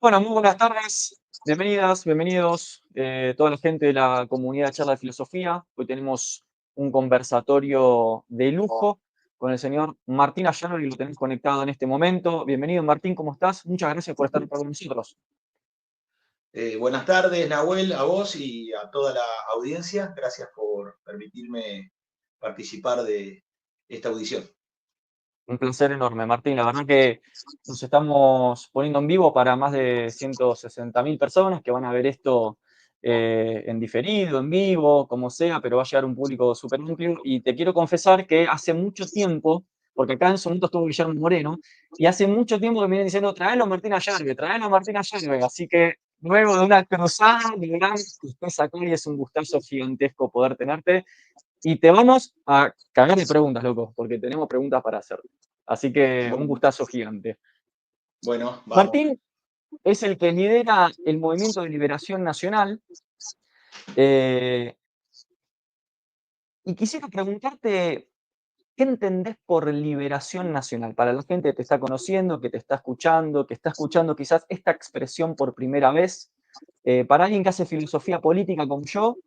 Bueno, muy buenas tardes, bienvenidas, bienvenidos, toda la gente de la comunidad de charla de filosofía. Hoy tenemos un conversatorio de lujo con el señor Martín Ayala, y lo tenemos conectado en este momento. Bienvenido, Martín, ¿cómo estás? Muchas gracias por estar con nosotros. Buenas tardes, Nahuel, a vos y a toda la audiencia. Gracias por permitirme participar de esta audición. Un placer enorme, Martín. La verdad que nos estamos poniendo en vivo para más de 160.000 personas que van a ver esto en diferido, en vivo, como sea, pero va a llegar un público súper amplio. Y te quiero confesar que hace mucho tiempo, porque acá en su momento estuvo Guillermo Moreno, y hace mucho tiempo que me vienen diciendo, traelo a Martín Ayarbe, traelo a Martín Ayarbe. Así que luego de una cruzada, logramos que estés acá y es un gustazo gigantesco poder tenerte. Y te vamos a cagar de preguntas, loco, porque tenemos preguntas para hacer. Así que un Bueno, gustazo gigante. bueno, vamos. Martín es el que lidera el Movimiento de Liberación Nacional. eh, y quisiera preguntarte, ¿qué entendés por liberación nacional? Para la gente que te está conociendo, que te está escuchando, que está escuchando quizás esta expresión por primera vez, para alguien que hace filosofía política como yo,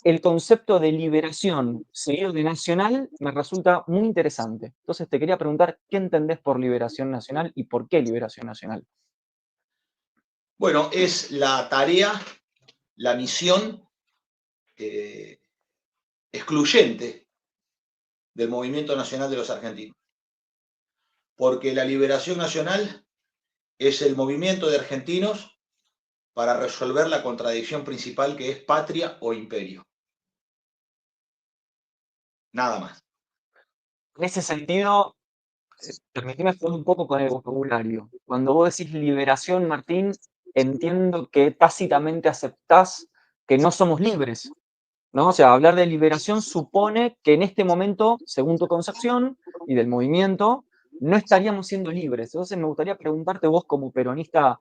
el concepto de liberación seguido de nacional me resulta muy interesante. Entonces te quería preguntar, ¿qué entendés por liberación nacional y por qué liberación nacional? Bueno, es la tarea, la misión eh, excluyente del Movimiento Nacional de los Argentinos. Porque la liberación nacional es el movimiento de argentinos para resolver la contradicción principal que es patria o imperio. Nada más. En ese sentido, permitime jugar un poco con el vocabulario. Cuando vos decís liberación, Martín, entiendo que tácitamente aceptás que no somos libres, ¿no? O sea, hablar de liberación supone que en este momento, según tu concepción y del movimiento, no estaríamos siendo libres. Entonces me gustaría preguntarte vos como peronista,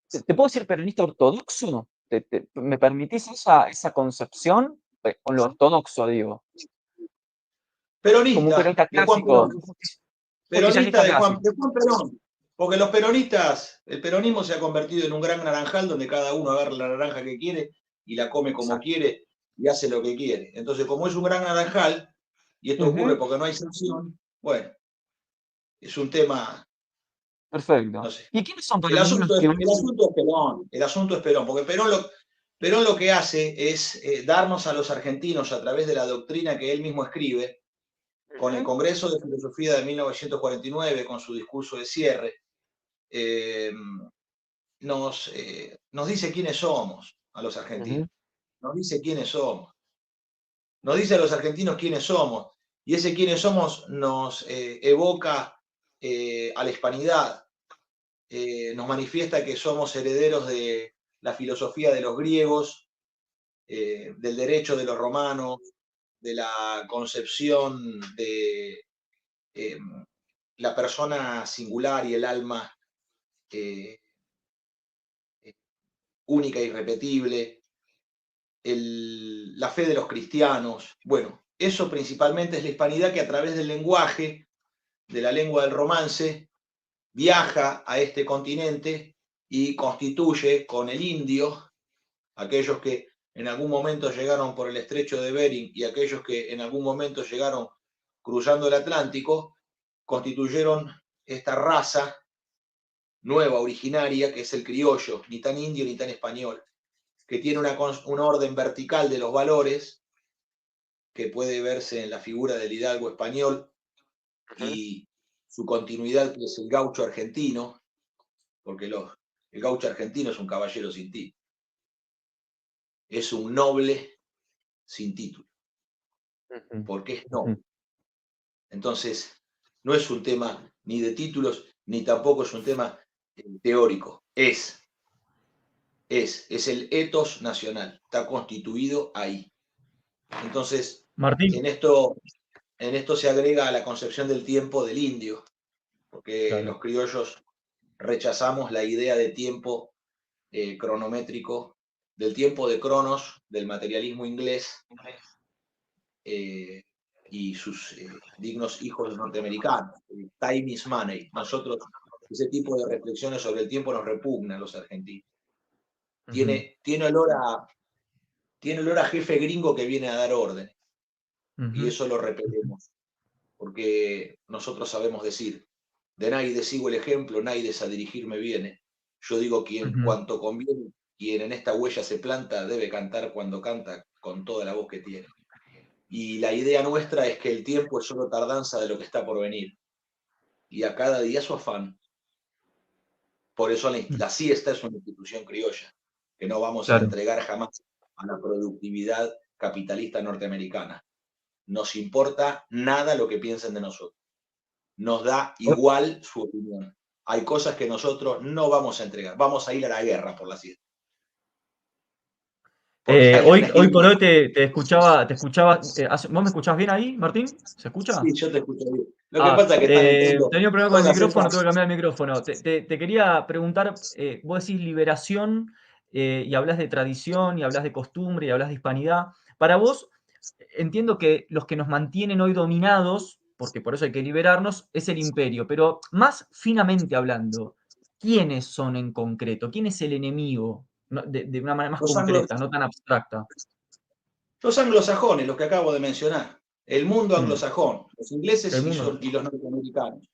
¿te puedo decir peronista ortodoxo? ¿Me permitís esa concepción? Con lo ortodoxo, digo. Como un Peronista peronista de Juan clásico, Perón. Peronista justicialista de clásico. Juan Perón. Porque los peronistas, el peronismo se ha convertido en un gran naranjal donde cada uno agarra la naranja que quiere y la come como Exacto. quiere y hace lo que quiere. Entonces, como es un gran naranjal, y esto ocurre Ujú, porque no hay sanción, bueno, es un tema, perfecto. no sé. ¿Y quiénes son para El vos los asunto es, que el asunto es Perón, el asunto es Perón, porque Perón lo que hace es darnos a los argentinos a través de la doctrina que él mismo escribe, con el Ujú, Congreso de Filosofía de 1949, con su discurso de cierre, eh, nos dice quiénes somos a los ujú, argentinos, nos dice quiénes somos, nos dice a los argentinos quiénes somos, y ese quiénes somos nos evoca a la hispanidad, nos manifiesta que somos herederos de la filosofía de los griegos, del derecho de los romanos, de la concepción de eh, la persona singular y el alma eh, única e irrepetible, la fe de los cristianos. Bueno, eso principalmente es la hispanidad que a través del lenguaje, de la lengua del romance, viaja a este continente y constituye con el indio, aquellos que en algún momento llegaron por el estrecho de Bering y aquellos que en algún momento llegaron cruzando el Atlántico, constituyeron esta raza nueva, originaria, que es el criollo, ni tan indio ni tan español, que tiene un orden vertical de los valores que puede verse en la figura del hidalgo español ujú. y su continuidad, que es el gaucho argentino, porque el gaucho argentino es un caballero sin título, es un noble sin título, Ujú, porque es ujú, noble. Entonces, no es un tema ni de títulos, ni tampoco es un tema teórico, es el etos nacional, está constituido ahí. Entonces, Martín. en esto, en esto se agrega a la concepción del tiempo del indio, porque Claro. los criollos rechazamos la idea de tiempo cronométrico, del tiempo de Cronos, del materialismo inglés eh, y sus dignos hijos norteamericanos. Time is money. Nosotros ese tipo de reflexiones sobre el tiempo nos repugna a los argentinos. Ujú, Tiene olor a jefe gringo que viene a dar orden. Y ujú, eso lo ujú, repelemos, porque nosotros sabemos decir, de nadie sigo el ejemplo, nadie a dirigirme viene. Yo digo ujú. cuanto conviene, quien en esta huella se planta debe cantar cuando canta con toda la voz que tiene. Y la idea nuestra es que el tiempo es solo tardanza de lo que está por venir. Y a cada día su afán. Por eso la siesta es una institución criolla, que no vamos a Claro. entregar jamás a la productividad capitalista norteamericana. Nos importa nada lo que piensen de nosotros. Nos da Ho- igual su opinión. Hay cosas que nosotros no vamos a entregar. Vamos a ir a la guerra por la siesta. Porque hay Hoy, una hoy idea. por hoy te escuchaba, ¿vos me escuchás bien ahí, Martín? ¿Se escucha? Sí, yo te escucho bien. Lo que pasa es que están entrando Tenía un problema con el todas micrófono, tuve estas. que cambiar el micrófono. Te quería preguntar, vos decís liberación, y hablas de tradición, y hablas de costumbre, y hablas de hispanidad. Para vos, entiendo que los que nos mantienen hoy dominados, porque por eso hay que liberarnos, es el imperio, pero más finamente hablando, ¿quiénes son en concreto? ¿Quién es el enemigo? De una manera más Los, anglos, concreta, no tan abstracta. los anglosajones, los que acabo de mencionar. El mundo Mm, anglosajón, los el ingleses mundo. y los norteamericanos,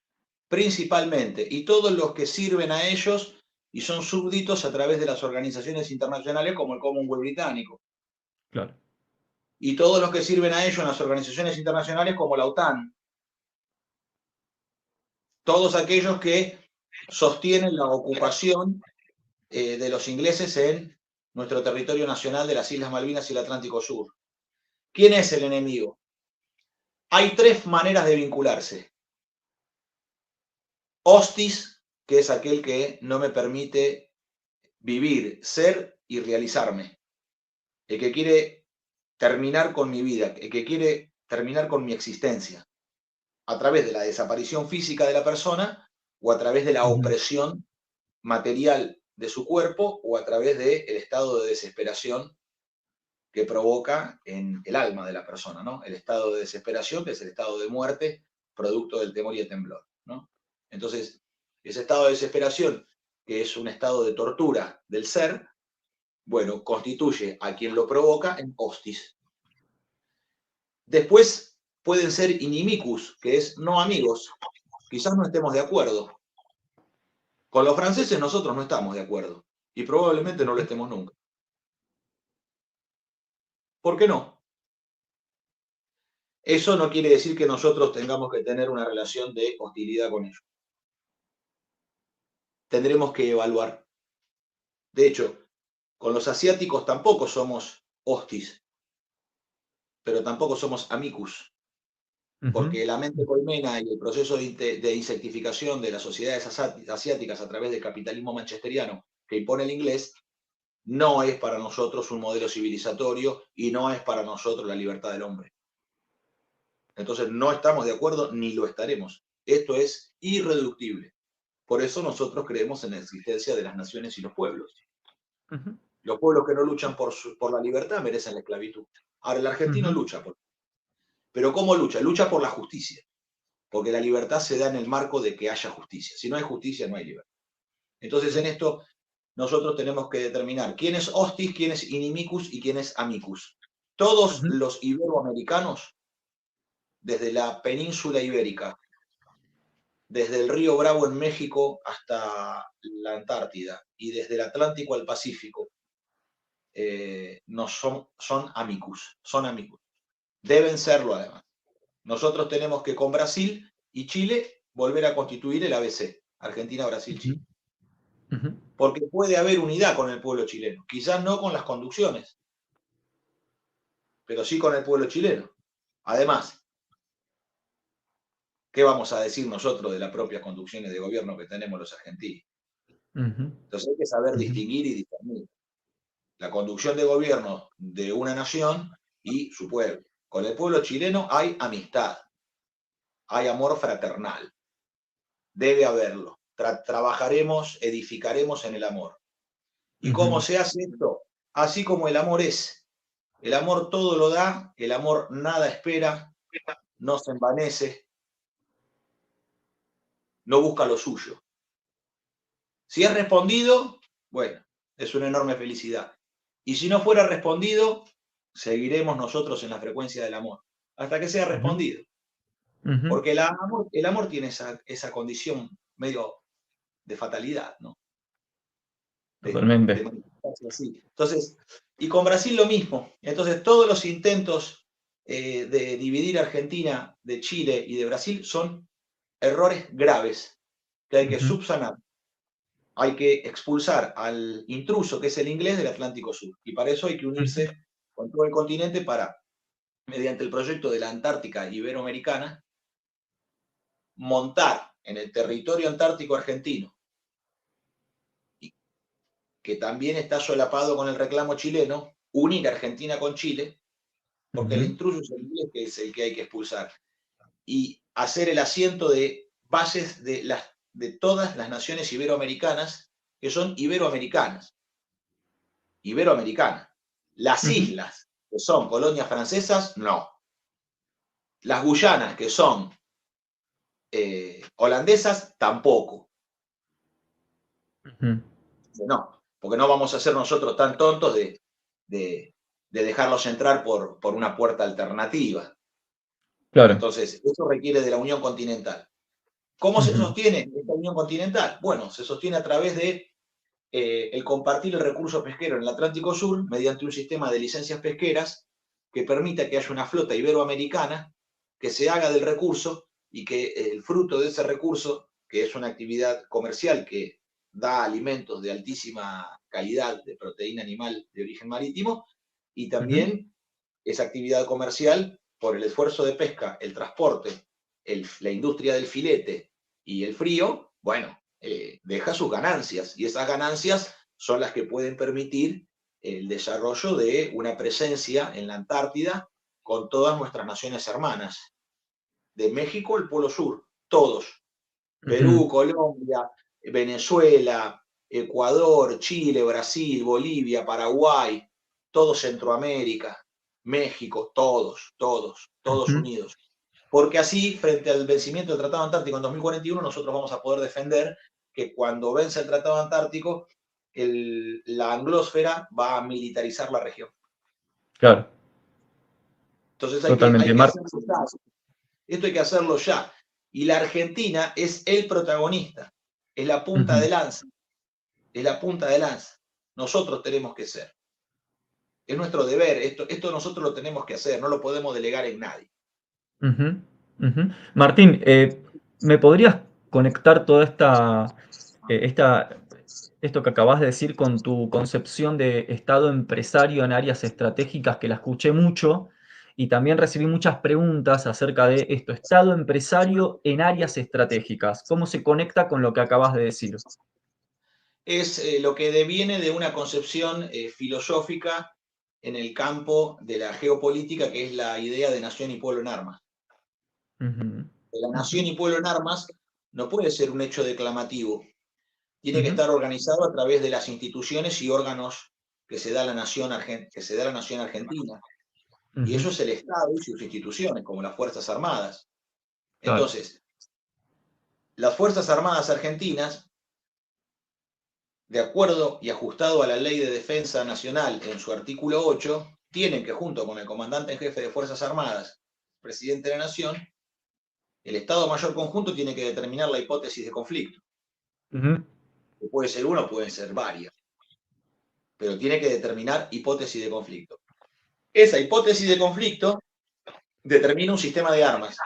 principalmente. Y todos los que sirven a ellos y son súbditos a través de las organizaciones internacionales como el Commonwealth británico. Claro. Y todos los que sirven a ellos en las organizaciones internacionales como la OTAN. Todos aquellos que sostienen la ocupación de los ingleses en nuestro territorio nacional de las Islas Malvinas y el Atlántico Sur. ¿Quién es el enemigo? Hay tres maneras de vincularse. Hostis, que es aquel que no me permite vivir, ser y realizarme. El que quiere terminar con mi vida, el que quiere terminar con mi existencia, a través de la desaparición física de la persona o a través de la Ujú, opresión material de su cuerpo o a través del estado de desesperación que provoca en el alma de la persona, ¿no? El estado de desesperación, que es el estado de muerte, producto del temor y el temblor, ¿no? Entonces, ese estado de desesperación, que es un estado de tortura del ser, bueno, constituye a quien lo provoca en hostis. Después pueden ser inimicus, que es no amigos. Quizás no estemos de acuerdo. Con los franceses nosotros no estamos de acuerdo y probablemente no lo estemos nunca. ¿Por qué no? Eso no quiere decir que nosotros tengamos que tener una relación de hostilidad con ellos. Tendremos que evaluar. De hecho, con los asiáticos tampoco somos hostis, pero tampoco somos amicus, ujú, porque la mente colmena y el proceso de insectificación de las sociedades asiáticas a través del capitalismo manchesteriano que impone el inglés no es para nosotros un modelo civilizatorio y no es para nosotros la libertad del hombre. Entonces no estamos de acuerdo ni lo estaremos. Esto es irreductible. Por eso nosotros creemos en la existencia de las naciones y los pueblos. ujú, Los pueblos que no luchan por la libertad merecen la esclavitud. Ahora, el argentino ujú, lucha pero ¿cómo lucha? Lucha por la justicia, porque la libertad se da en el marco de que haya justicia. Si no hay justicia, no hay libertad. Entonces, en esto, nosotros tenemos que determinar quién es hostis, quién es inimicus y quién es amicus. Todos ujú, los iberoamericanos, desde la península ibérica, desde el río Bravo en México hasta la Antártida y desde el Atlántico al Pacífico, no son amicus, son amicus. Deben serlo además. Nosotros tenemos que con Brasil y Chile volver a constituir el ABC, Argentina, Brasil, ujú, Chile. ujú. Porque puede haber unidad con el pueblo chileno, quizás no con las conducciones, pero sí con el pueblo chileno. Además, ¿qué vamos a decir nosotros de las propias conducciones de gobierno que tenemos los argentinos? Ujú, Entonces hay que saber ujú, distinguir y discernir la conducción de gobierno de una nación y su pueblo. Con el pueblo chileno hay amistad, hay amor fraternal, debe haberlo. Trabajaremos, edificaremos en el amor. ¿Y cómo ujú, se hace esto? Así como el amor es. El amor todo lo da, el amor nada espera, no se envanece, no busca lo suyo. Si es respondido, bueno, es una enorme felicidad. Y si no fuera respondido, seguiremos nosotros en la frecuencia del amor, hasta que sea respondido. Porque el amor tiene esa condición medio de fatalidad, ¿no? Totalmente. De manifestarse así. Entonces, y con Brasil lo mismo. Entonces, todos los intentos de dividir Argentina de Chile y de Brasil son errores graves que hay que subsanar. Hay que expulsar al intruso, que es el inglés, del Atlántico Sur. Y para eso hay que unirse con todo el continente para, mediante el proyecto de la Antártica Iberoamericana, montar en el territorio antártico argentino, que también está solapado con el reclamo chileno, unir Argentina con Chile, porque el intruso es el inglés, que es el que hay que expulsar, y hacer el asiento de bases de todas las naciones iberoamericanas, que son iberoamericanas. Iberoamericana. Las islas, que son colonias francesas, no. Las Guyanas, que son holandesas, tampoco. No, porque no vamos a ser nosotros tan tontos de dejarlos entrar por una puerta alternativa. Claro. Entonces, eso requiere de la unión continental. ¿Cómo se sostiene esta unión continental? Bueno, se sostiene a través de el compartir el recurso pesquero en el Atlántico Sur mediante un sistema de licencias pesqueras que permita que haya una flota iberoamericana que se haga del recurso y que el fruto de ese recurso, que es una actividad comercial que da alimentos de altísima calidad de proteína animal de origen marítimo, y también esa actividad comercial, por el esfuerzo de pesca, el transporte, la industria del filete y el frío, bueno, deja sus ganancias, y esas ganancias son las que pueden permitir el desarrollo de una presencia en la Antártida con todas nuestras naciones hermanas, de México al Polo Sur, todos, Perú, Colombia, Venezuela, Ecuador, Chile, Brasil, Bolivia, Paraguay, todo Centroamérica, México, todos unidos. Porque así, frente al vencimiento del Tratado Antártico en 2041, nosotros vamos a poder defender que cuando vence el Tratado Antártico, la anglósfera va a militarizar la región. Claro. Entonces hay que hacerlo ya. Esto hay que hacerlo ya. Y la Argentina es el protagonista, es la punta de lanza. Es la punta de lanza. Nosotros tenemos que ser. Es nuestro deber. Esto nosotros lo tenemos que hacer, no lo podemos delegar en nadie. Martín, ¿me podrías conectar toda esto que acabas de decir con tu concepción de Estado empresario en áreas estratégicas, que la escuché mucho y también recibí muchas preguntas acerca de esto, Estado empresario en áreas estratégicas? ¿Cómo se conecta con lo que acabas de decir? Es lo que deviene de una concepción filosófica en el campo de la geopolítica, que es la idea de nación y pueblo en armas. La nación y pueblo en armas no puede ser un hecho declamativo. Tiene que estar organizado a través de las instituciones y órganos que se da la nación argentina. Y eso es el Estado y sus instituciones, como las Fuerzas Armadas. Claro. Entonces, las Fuerzas Armadas argentinas, de acuerdo y ajustado a la Ley de Defensa Nacional en su artículo 8, tienen que, junto con el comandante en jefe de Fuerzas Armadas, presidente de la Nación, el Estado Mayor Conjunto tiene que determinar la hipótesis de conflicto. Que puede ser una o pueden ser varias, pero tiene que determinar hipótesis de conflicto. Esa hipótesis de conflicto determina un sistema de armas.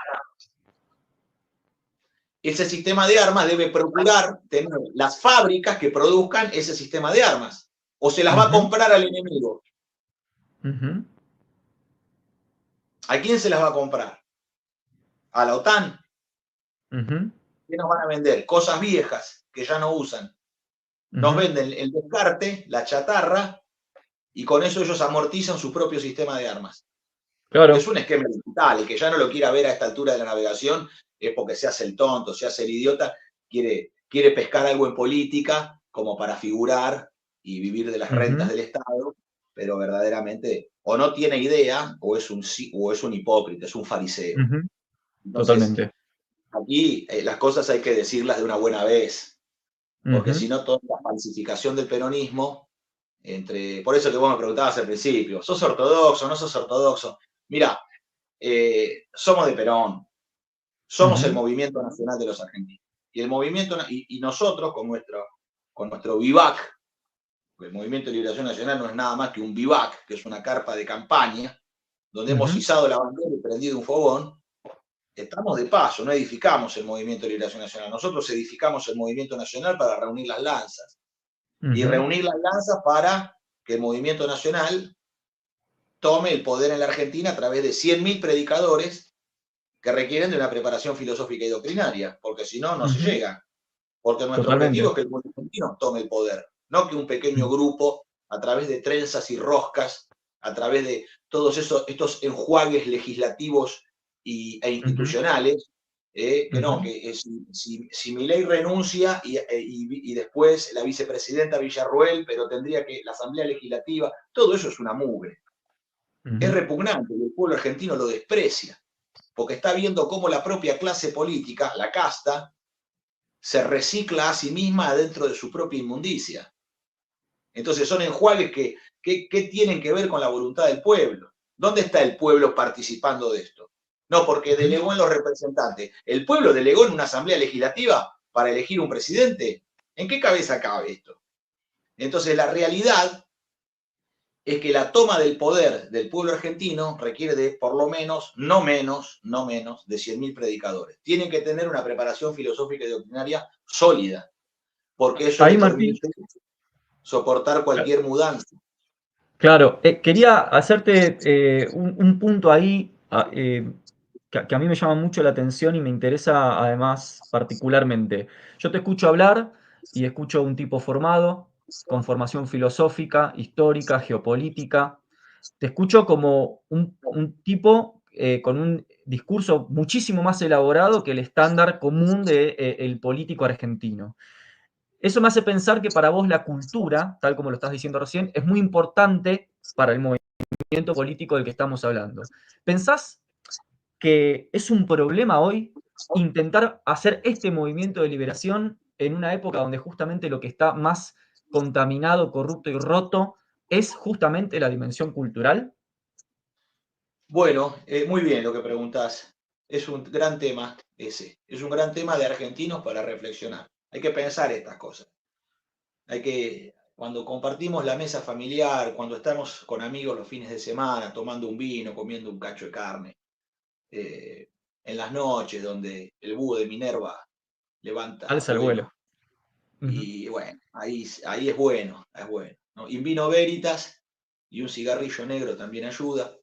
Ese sistema de armas debe procurar tener las fábricas que produzcan ese sistema de armas, o se las va a comprar al enemigo. ¿A quién se las va a comprar? ¿A la OTAN? ¿Qué nos van a vender? Cosas viejas que ya no usan. Nos venden el descarte, la chatarra, y con eso ellos amortizan su propio sistema de armas. Claro. Es un esquema digital. El que ya no lo quiera ver a esta altura de la navegación es porque se hace el tonto, se hace el idiota, quiere pescar algo en política como para figurar y vivir de las rentas del Estado, pero verdaderamente o no tiene idea o es un hipócrita, es un fariseo. Entonces, Totalmente. aquí las cosas hay que decirlas de una buena vez. porque Ujú, si no, toda la falsificación del peronismo, por eso que vos me preguntabas al principio, ¿sos ortodoxo, no sos ortodoxo? Mirá, somos de Perón, somos el ujú, movimiento nacional de los argentinos. Y el movimiento, y nosotros con nuestro vivac, porque el Movimiento de Liberación Nacional no es nada más que un vivac, que es una carpa de campaña, donde hemos ujú, izado la bandera y prendido un fogón. Estamos de paso, no edificamos el Movimiento de Liberación Nacional. Nosotros edificamos el Movimiento Nacional para reunir las lanzas. Y ujú, reunir las lanzas para que el Movimiento Nacional tome el poder en la Argentina a través de 100.000 predicadores que requieren de una preparación filosófica y doctrinaria, porque si no, no se ujú. llega. Porque nuestro objetivo es Totalmente. que el pueblo argentino tome el poder, no que un pequeño Mm, grupo, a través de trenzas y roscas, a través de todos estos enjuagues legislativos e ujú, institucionales, que no, ujú, que si Milei renuncia y después la vicepresidenta Villarroel, pero tendría que la Asamblea Legislativa, todo eso es una mugre. Es ujú, repugnante y el pueblo argentino lo desprecia, porque está viendo cómo la propia clase política, la casta, se recicla a sí misma dentro de su propia inmundicia. Entonces son enjuagues que tienen que ver con la voluntad del pueblo. ¿Dónde está el pueblo participando de esto? No, porque ujú. delegó en los representantes. ¿El pueblo delegó en una asamblea legislativa para elegir un presidente? ¿En qué cabeza cabe esto? Entonces la realidad es que la toma del poder del pueblo argentino requiere de por lo menos, no menos de 100.000 predicadores. Tienen que tener una preparación filosófica y doctrinaria sólida, porque eso Ahí, les Martín, permite soportar cualquier mudanza. claro, quería hacerte un punto ahí que a mí me llama mucho la atención y me interesa además particularmente. Yo te escucho hablar y escucho un tipo formado, con formación filosófica, histórica, geopolítica. Te escucho como un tipo con un discurso muchísimo más elaborado que el estándar común del político argentino. Eso me hace pensar que para vos la cultura, tal como lo estás diciendo recién, es muy importante para el movimiento político del que estamos hablando. ¿Pensás que es un problema hoy intentar hacer este movimiento de liberación en una época donde justamente lo que está más contaminado, corrupto y roto es justamente la dimensión cultural? Bueno, muy bien lo que preguntás. Es un gran tema ese. Es un gran tema de argentinos para reflexionar. Hay que pensar estas cosas. Cuando compartimos la mesa familiar, cuando estamos con amigos los fines de semana, tomando un vino, comiendo un cacho de carne, eh, en las noches donde el búho de Minerva levanta Alza el vuelo. vuelo. Ujú, Y bueno, ahí es bueno, es bueno, ¿no? In vino veritas y un cigarrillo negro también ayuda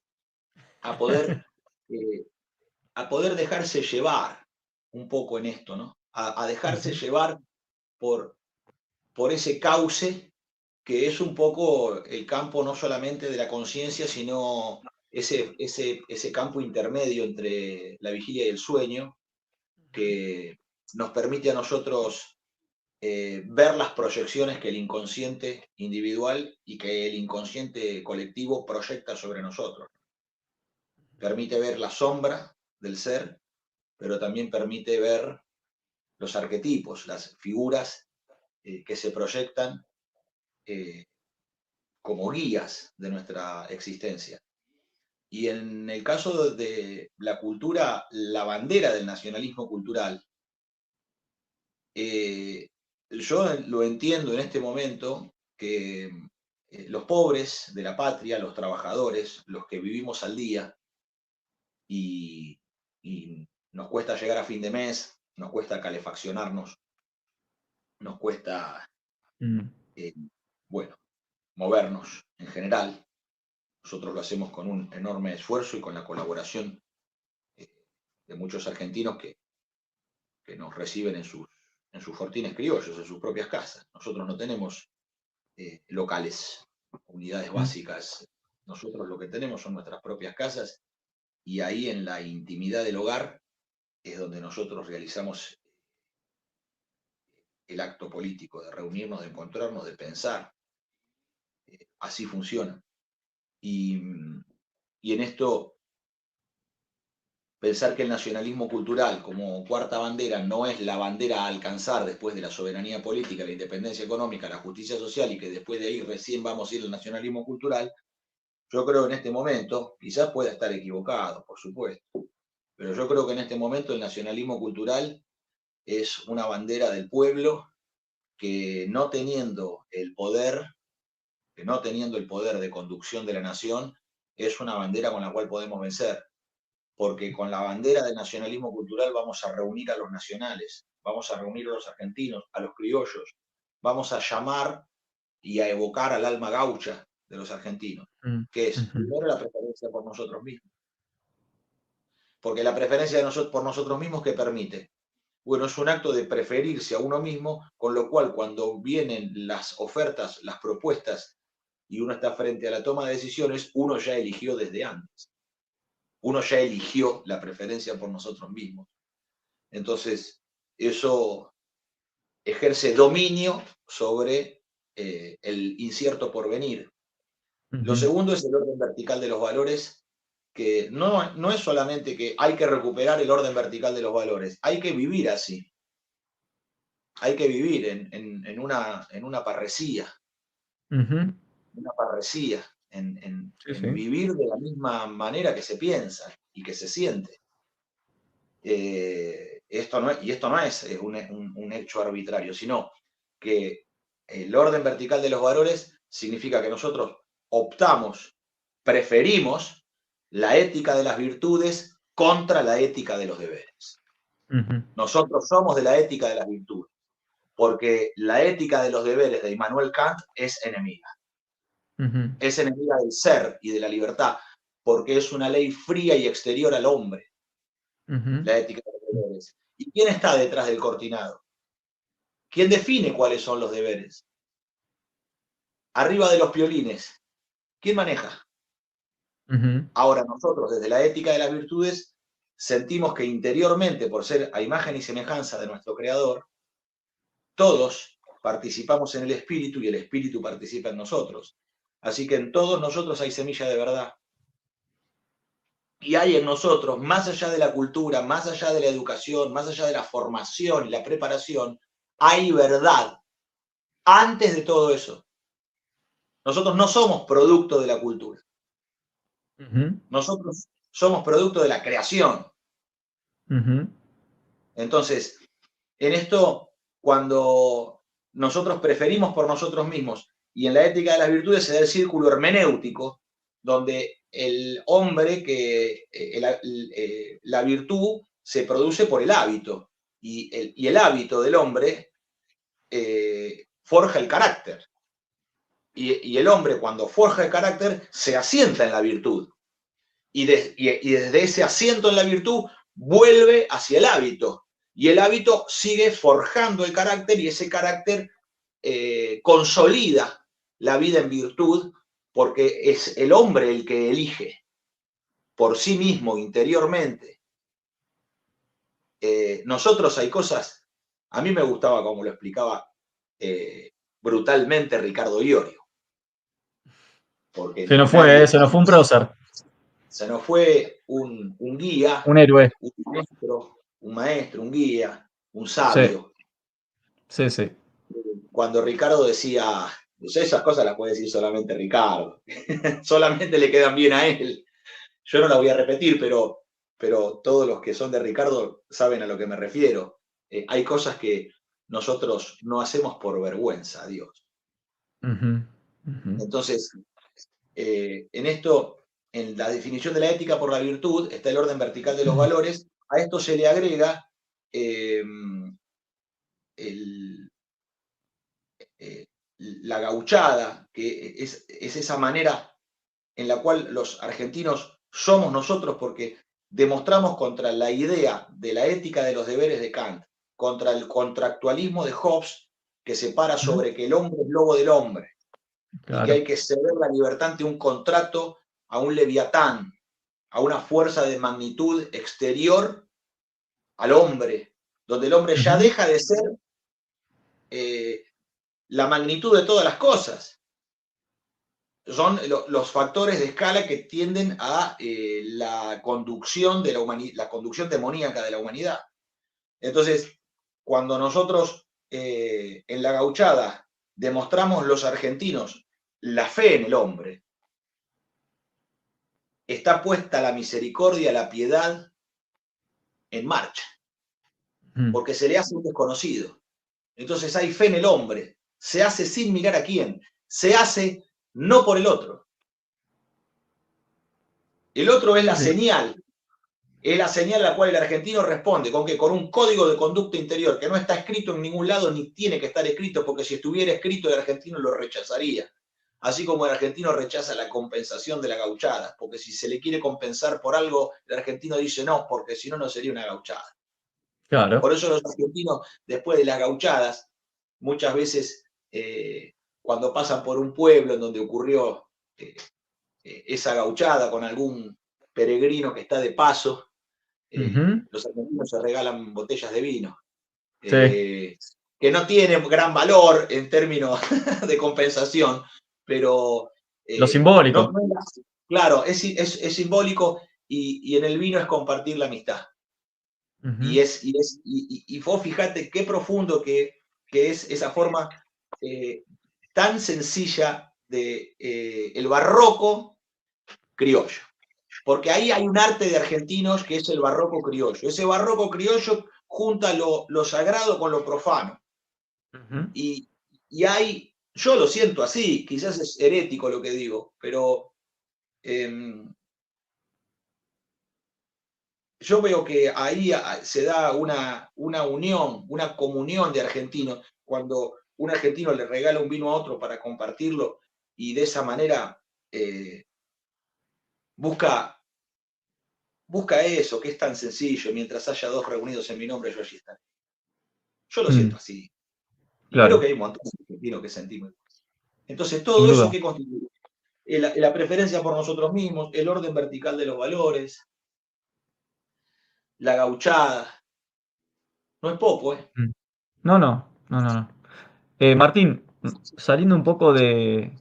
a poder, eh, a poder dejarse llevar un poco en esto, ¿no? A dejarse ujú, llevar por, por ese cauce que es un poco el campo no solamente de la conciencia, sino ese campo intermedio entre la vigilia y el sueño, que nos permite a nosotros ver las proyecciones que el inconsciente individual y que el inconsciente colectivo proyecta sobre nosotros. Permite ver la sombra del ser, pero también permite ver los arquetipos, las figuras que se proyectan eh, como guías de nuestra existencia. Y en el caso de la cultura, la bandera del nacionalismo cultural, eh, yo lo entiendo en este momento que los pobres de la patria, los trabajadores, los que vivimos al día y, y nos cuesta llegar a fin de mes, nos cuesta calefaccionarnos, nos cuesta, mm, eh, bueno, movernos en general. Nosotros lo hacemos con un enorme esfuerzo y con la colaboración eh, de muchos argentinos que nos reciben en sus fortines criollos, en sus propias casas. Nosotros no tenemos locales, unidades mm. básicas. Nosotros lo que tenemos son nuestras propias casas y ahí en la intimidad del hogar es donde nosotros realizamos el acto político de reunirnos, de encontrarnos, de pensar. Así funciona. Y, y en esto pensar que el nacionalismo cultural como cuarta bandera no es la bandera a alcanzar después de la soberanía política, la independencia económica, la justicia social y que después de ahí recién vamos a ir al nacionalismo cultural, yo creo en este momento, quizás pueda estar equivocado, por supuesto, pero yo creo que en este momento el nacionalismo cultural es una bandera del pueblo que no teniendo el poder, de conducción de la nación, es una bandera con la cual podemos vencer. Porque con la bandera del nacionalismo cultural vamos a reunir a los nacionales, vamos a reunir a los argentinos, a los criollos, vamos a llamar y a evocar al alma gaucha de los argentinos, Mm, que es ujú, primero la preferencia por nosotros mismos. Porque la preferencia por nosotros mismos, ¿qué permite? Bueno, es un acto de preferirse a uno mismo, con lo cual cuando vienen las ofertas, las propuestas, y uno está frente a la toma de decisiones, uno ya eligió desde antes. Uno ya eligió la preferencia por nosotros mismos. Entonces, eso ejerce dominio sobre el incierto porvenir. Lo ujú. segundo es el orden vertical de los valores, que no es solamente que hay que recuperar el orden vertical de los valores, hay que vivir así. Hay que vivir en una parresía, Ujú. Sí, en sí. vivir de la misma manera que se piensa y que se siente. Esto no es un hecho arbitrario, sino que el orden vertical de los valores significa que nosotros optamos, preferimos la ética de las virtudes contra la ética de los deberes. Ujú, Nosotros somos de la ética de las virtudes, porque la ética de los deberes de Immanuel Kant es enemiga. ujú, Es enemiga del ser y de la libertad, porque es una ley fría y exterior al hombre, ujú. la ética de los deberes. ¿Y quién está detrás del cortinado? ¿Quién define cuáles son los deberes? Arriba de los piolines, ¿quién maneja? Ujú. Ahora nosotros, desde la ética de las virtudes, sentimos que interiormente, por ser a imagen y semejanza de nuestro Creador, todos participamos en el Espíritu y el Espíritu participa en nosotros. Así que en todos nosotros hay semilla de verdad. Y hay en nosotros, más allá de la cultura, más allá de la educación, más allá de la formación y la preparación, hay verdad antes de todo eso. Nosotros no somos producto de la cultura. Ujú, Nosotros somos producto de la creación. ujú, Entonces, en esto, cuando nosotros preferimos por nosotros mismos, y en la ética de las virtudes se da el círculo hermenéutico, donde el hombre, la virtud se produce por el hábito, y el hábito del hombre forja el carácter. Y el hombre, cuando forja el carácter, se asienta en la virtud. Y desde ese asiento en la virtud vuelve hacia el hábito. Y el hábito sigue forjando el carácter y ese carácter consolida la vida en virtud porque es el hombre el que elige por sí mismo interiormente. Nosotros hay cosas, a mí me gustaba como lo explicaba brutalmente Ricardo Iorio, porque Se nos fue un prócer, se nos fue un guía, un héroe. un maestro, un guía, un Sí, sabio. sí, sí. Cuando Ricardo decía, pues esas cosas las puede decir solamente Ricardo, solamente le quedan bien a él. Yo no las voy a repetir, pero todos los que son de Ricardo saben a lo que me refiero. Hay cosas que nosotros no hacemos por vergüenza a Dios. Ujú, ujú, Entonces, en esto, en la definición de la ética por la virtud, está el orden vertical de los valores. A esto se le agrega eh, el, la gauchada, que es esa manera en la cual los argentinos somos nosotros porque demostramos contra la idea de la ética de los deberes de Kant, contra el contractualismo de Hobbes, que se para ujú. sobre que el hombre es lobo del hombre y que Claro. hay que ceder la libertad ante un contrato a un leviatán, a una fuerza de magnitud exterior al hombre, donde el hombre ya Ujú, deja de ser eh, la magnitud de todas las cosas. son los factores de escala que tienden a la conducción de la conducción demoníaca de la humanidad. Entonces, cuando nosotros en la gauchada demostramos los argentinos la fe en el hombre, está puesta la misericordia, la piedad en marcha, porque se le hace un desconocido. Entonces hay fe en el hombre, se hace sin mirar a quién, se hace no por el otro. El otro es la señal a la cual el argentino responde, ¿con qué? Con un código de conducta interior que no está escrito en ningún lado ni tiene que estar escrito, porque si estuviera escrito el argentino lo rechazaría. Así como el argentino rechaza la compensación de la gauchada, porque si se le quiere compensar por algo, el argentino dice no, porque si no, no sería una gauchada. Claro. Por eso los argentinos, después de las gauchadas, muchas veces cuando pasan por un pueblo en donde ocurrió esa gauchada con algún peregrino que está de paso, los argentinos se regalan botellas de vino, Sí. que no tienen gran valor en términos de compensación, pero Lo simbólico. claro, es simbólico y en el vino es compartir la amistad. Y vos fíjate qué profundo que es esa forma tan sencilla de el barroco criollo. Porque ahí hay un arte de argentinos que es el barroco criollo. Ese barroco criollo junta lo sagrado con lo profano. Y hay, yo lo siento así, quizás es herético lo que digo, pero yo veo que ahí se da una unión, una comunión de argentinos, cuando un argentino le regala un vino a otro para compartirlo y de esa manera busca eso, que es tan sencillo, mientras haya dos reunidos en mi nombre, yo allí estaré. Yo lo siento así. Y creo Claro. que hay un montón de argentinos que sentimos. Entonces, Sin todo eso duda. que constituye la preferencia por nosotros mismos, el orden vertical de los valores, la gauchada, no es poco, ¿eh? No, no, no, no, no. Martín, saliendo un poco del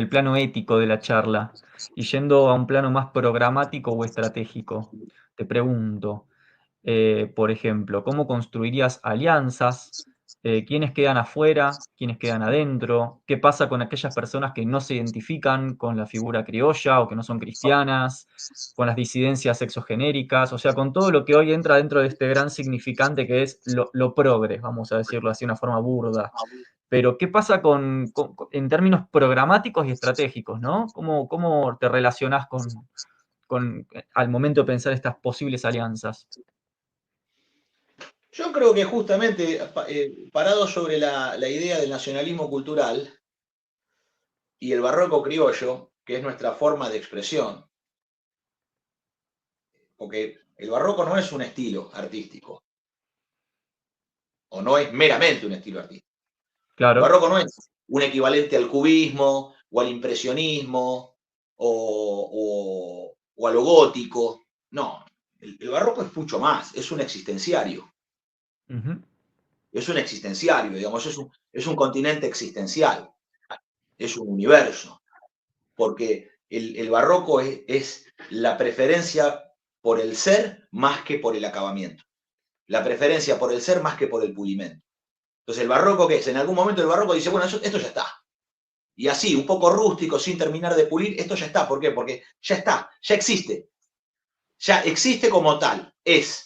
plano ético de la charla y yendo a un plano más programático o estratégico, te pregunto, por ejemplo, ¿cómo construirías alianzas? ¿Quiénes quedan afuera? ¿Quiénes quedan adentro? ¿Qué pasa con aquellas personas que no se identifican con la figura criolla o que no son cristianas? Con las disidencias sexogenéricas, o sea, con todo lo que hoy entra dentro de este gran significante que es lo progre, vamos a decirlo así de una forma burda. Pero, ¿qué pasa en términos programáticos y estratégicos, ¿no? ¿Cómo te relacionás al momento de pensar estas posibles alianzas? Yo creo que justamente parado sobre la idea del nacionalismo cultural y el barroco criollo, que es nuestra forma de expresión, porque el barroco no es un estilo artístico, o no es meramente un estilo artístico. El Claro. barroco no es un equivalente al cubismo o al impresionismo o a lo gótico. No, el barroco es mucho más, es un existenciario. Ujú. Es un existenciario, digamos, es un continente existencial, es un universo, porque el barroco es la preferencia por el ser más que por el acabamiento, la preferencia por el ser más que por el pulimento. Entonces, ¿el barroco qué es? En algún momento el barroco dice, bueno, esto ya está. Y así, un poco rústico, sin terminar de pulir, esto ya está. ¿Por qué? Porque ya está, ya existe como tal, es.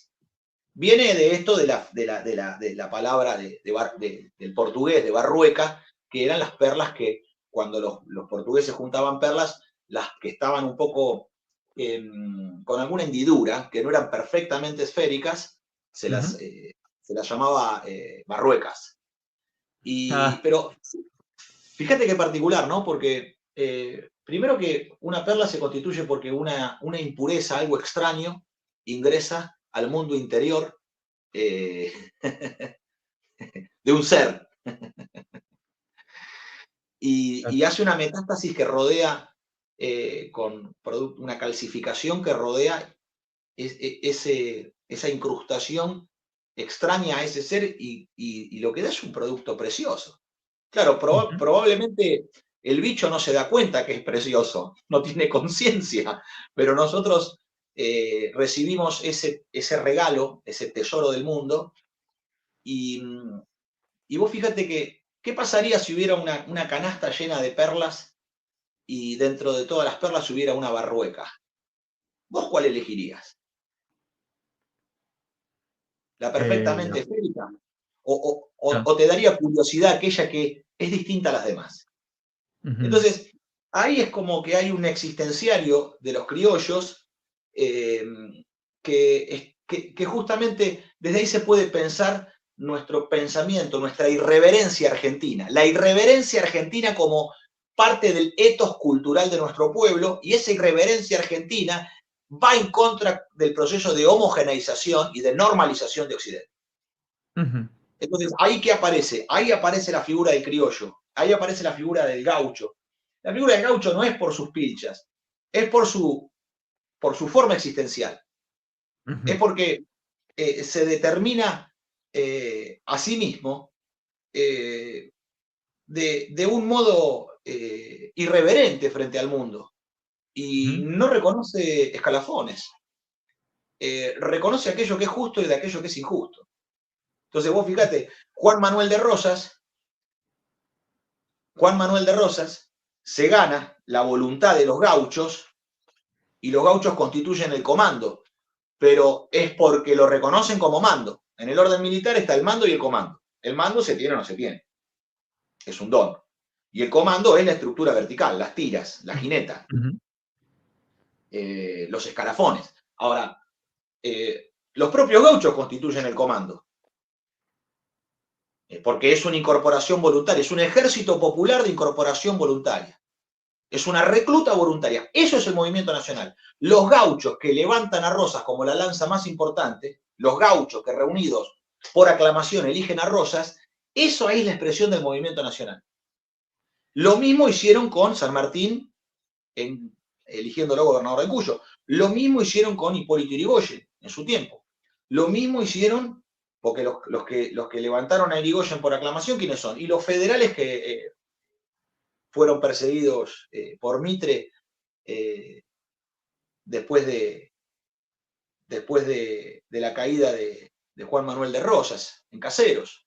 Viene de esto de la palabra del portugués, de barrueca, que eran las perlas que cuando los portugueses juntaban perlas, las que estaban un poco con alguna hendidura, que no eran perfectamente esféricas, se las llamaba barruecas. Pero fíjate qué particular, ¿no? Porque primero que una perla se constituye porque una impureza, algo extraño, ingresa al mundo interior de un ser. Y hace una metástasis que rodea con una calcificación que rodea esa incrustación extraña a ese ser y lo que da es un producto precioso. Claro, probablemente El bicho no se da cuenta que es precioso, no tiene conciencia, pero nosotros recibimos ese regalo, ese tesoro del mundo, y vos fíjate que, ¿qué pasaría si hubiera una canasta llena de perlas y dentro de todas las perlas hubiera una barrueca? ¿Vos cuál elegirías? ¿La perfectamente No, esférica? no. ¿O te daría curiosidad aquella que es distinta a las demás? Ujú. Entonces, ahí es como que hay un existenciario de los criollos eh, que justamente desde ahí se puede pensar nuestro pensamiento, nuestra irreverencia argentina. La irreverencia argentina como parte del ethos cultural de nuestro pueblo, y esa irreverencia argentina va en contra del proceso de homogeneización y de normalización de Occidente. Ujú. Entonces, ¿ahí qué aparece? Ahí aparece la figura del criollo, ahí aparece la figura del gaucho. La figura del gaucho no es por sus pilchas, es por su forma existencial. Ujú. Es porque se determina a sí mismo de un modo irreverente frente al mundo y Ujú. no reconoce escalafones. Reconoce aquello que es justo y de aquello que es injusto. Entonces vos fíjate, Juan Manuel de Rosas se gana la voluntad de los gauchos y los gauchos constituyen el comando, pero es porque lo reconocen como mando. En el orden militar está el mando y el comando. El mando se tiene o no se tiene, es un don. Y el comando es la estructura vertical, las tiras, la jineta, Ujú. los escalafones. Ahora, los propios gauchos constituyen el comando, porque es una incorporación voluntaria, es un ejército popular de incorporación voluntaria. Es una recluta voluntaria. Eso es el movimiento nacional. Los gauchos que levantan a Rosas como la lanza más importante, los gauchos que reunidos por aclamación eligen a Rosas, eso es la expresión del movimiento nacional. Lo mismo hicieron con San Martín, eligiéndolo gobernador de Cuyo. Lo mismo hicieron con Hipólito Yrigoyen en su tiempo. Lo mismo hicieron, porque los que levantaron a Yrigoyen por aclamación, ¿quiénes son? Y los federales que fueron perseguidos por Mitre eh, después de la caída de Juan Manuel de Rosas en Caseros.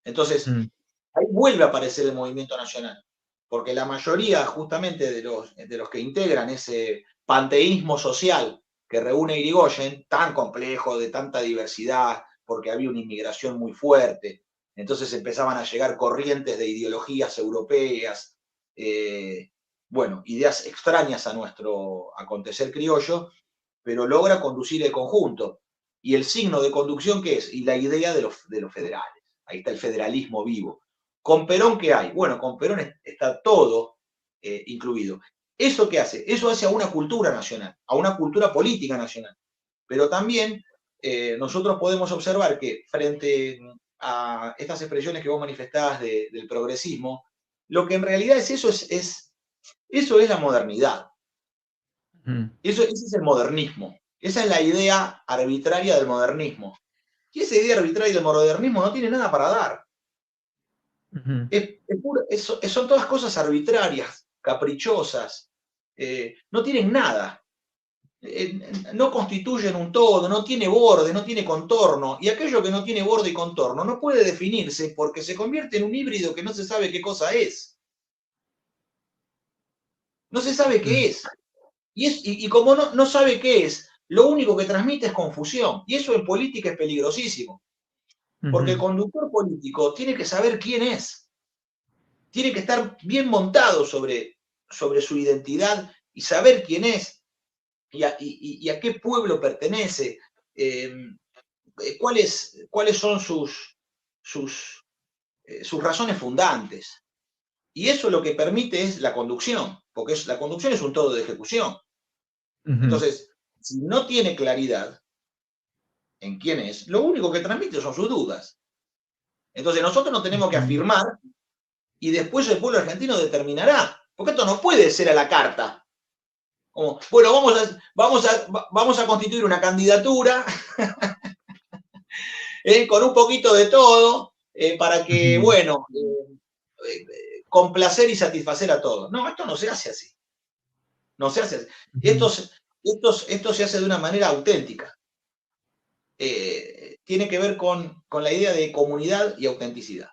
Entonces, Mm. ahí vuelve a aparecer el movimiento nacional, porque la mayoría justamente de los que integran ese panteísmo social que reúne Irigoyen, tan complejo, de tanta diversidad, porque había una inmigración muy fuerte, entonces empezaban a llegar corrientes de ideologías europeas, bueno, ideas extrañas a nuestro acontecer criollo, pero logra conducir el conjunto. ¿Y el signo de conducción qué es? Y la idea de los federales. Ahí está el federalismo vivo. ¿Con Perón qué hay? Bueno, con Perón está todo incluido. ¿Eso qué hace? Eso hace a una cultura nacional, a una cultura política nacional. Pero también nosotros podemos observar que frente a estas expresiones que vos manifestabas del progresismo, lo que en realidad es eso es la modernidad. Mm. Ese es el modernismo. Esa es la idea arbitraria del modernismo. Y esa idea arbitraria del modernismo no tiene nada para dar. Ujú. Son todas cosas arbitrarias, caprichosas, no tienen nada. No constituyen un todo, no tiene borde, no tiene contorno. Y aquello que no tiene borde y contorno no puede definirse porque se convierte en un híbrido que no se sabe qué cosa es. No se sabe Mm. qué es. Y como no sabe qué es, lo único que transmite es confusión. Y eso en política es peligrosísimo. Porque el Ujú. conductor político tiene que saber quién es. Tiene que estar bien montado sobre su identidad y saber quién es y a qué pueblo pertenece, cuáles son sus razones fundantes. Y eso lo que permite es la conducción, porque la conducción es un todo de ejecución. Ujú. Entonces, si no tiene claridad en quién es, lo único que transmite son sus dudas. Entonces nosotros nos tenemos que Ujú. afirmar y después el pueblo argentino determinará, porque esto no puede ser a la carta. Como, bueno, vamos a constituir una candidatura con un poquito de todo para que, Ujú. bueno, complacer y satisfacer a todos. No, esto no se hace así. No se hace así. Esto se hace de una manera auténtica. Tiene que ver con la idea de comunidad y autenticidad.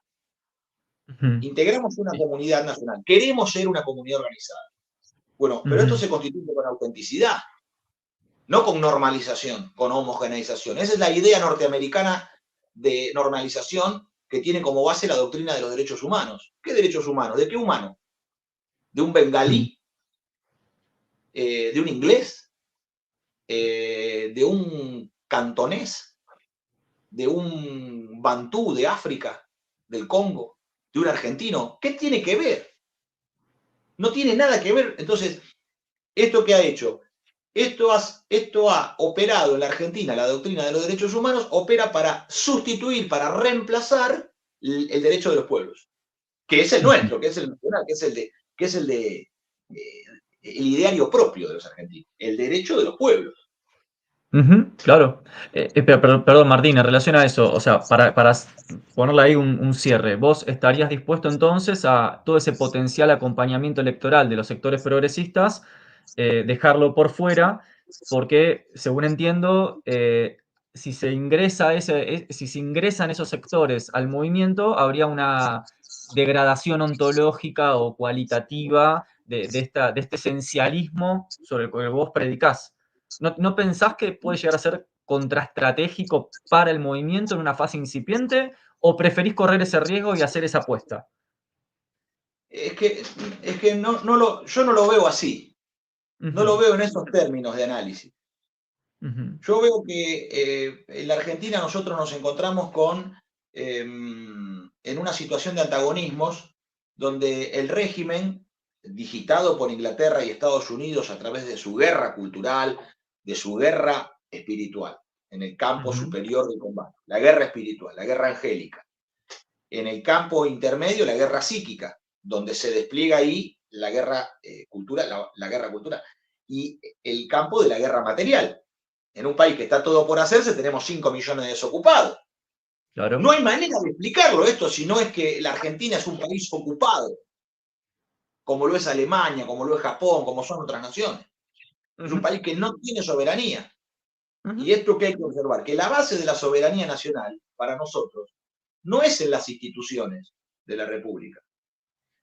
Integramos una comunidad nacional. Queremos ser una comunidad organizada. Bueno, pero esto se constituye con autenticidad, no con normalización, con homogeneización. Esa es la idea norteamericana de normalización que tiene como base la doctrina de los derechos humanos. ¿Qué derechos humanos? ¿De qué humano? ¿De un bengalí? ¿De un inglés? ¿De un cantonés? ¿De un bantú de África, del Congo? ¿De un argentino? ¿Qué tiene que ver? No tiene nada que ver. Entonces, ¿esto qué ha hecho? Esto ha operado en la Argentina, la doctrina de los derechos humanos, opera para sustituir, para reemplazar el derecho de los pueblos, que es el nuestro, que es el nacional, que es el ideario propio de los argentinos, el derecho de los pueblos. Claro. Perdón, Martín, en relación a eso, o sea, para ponerle ahí un cierre, ¿vos estarías dispuesto entonces a todo ese potencial acompañamiento electoral de los sectores progresistas, dejarlo por fuera? Porque, según entiendo, si se ingresan esos sectores al movimiento, habría una degradación ontológica o cualitativa de este esencialismo sobre el que vos predicás. ¿No pensás que puede llegar a ser contraestratégico para el movimiento en una fase incipiente o preferís correr ese riesgo y hacer esa apuesta? Es que yo no lo veo así. No lo veo en esos términos de análisis. Yo veo que en la Argentina nosotros nos encontramos en una situación de antagonismos donde el régimen, digitado por Inglaterra y Estados Unidos a través de su guerra cultural, de su guerra espiritual, en el campo superior del combate, la guerra espiritual, la guerra angélica. En el campo intermedio, la guerra psíquica, donde se despliega ahí la guerra cultural, la guerra cultural, y el campo de la guerra material. En un país que está todo por hacerse, tenemos 5 millones de desocupados. Claro. No hay manera de explicarlo esto si no es que la Argentina es un país ocupado, como lo es Alemania, como lo es Japón, como son otras naciones. Es un país que no tiene soberanía. Y esto que hay que observar, que la base de la soberanía nacional, para nosotros, no es en las instituciones de la República.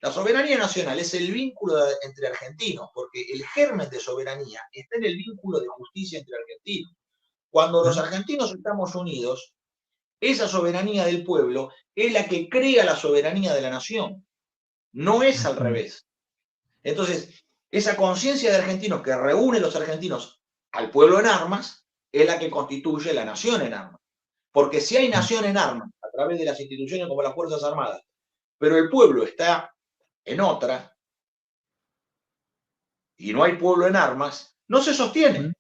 La soberanía nacional es el vínculo entre argentinos, porque el germen de soberanía está en el vínculo de justicia entre argentinos. Cuando los argentinos estamos unidos, esa soberanía del pueblo es la que crea la soberanía de la nación. No es al revés. Entonces, esa conciencia de argentinos que reúne los argentinos al pueblo en armas es la que constituye la nación en armas. Porque si hay nación en armas a través de las instituciones como las Fuerzas Armadas, pero el pueblo está en otra y no hay pueblo en armas, no se sostiene.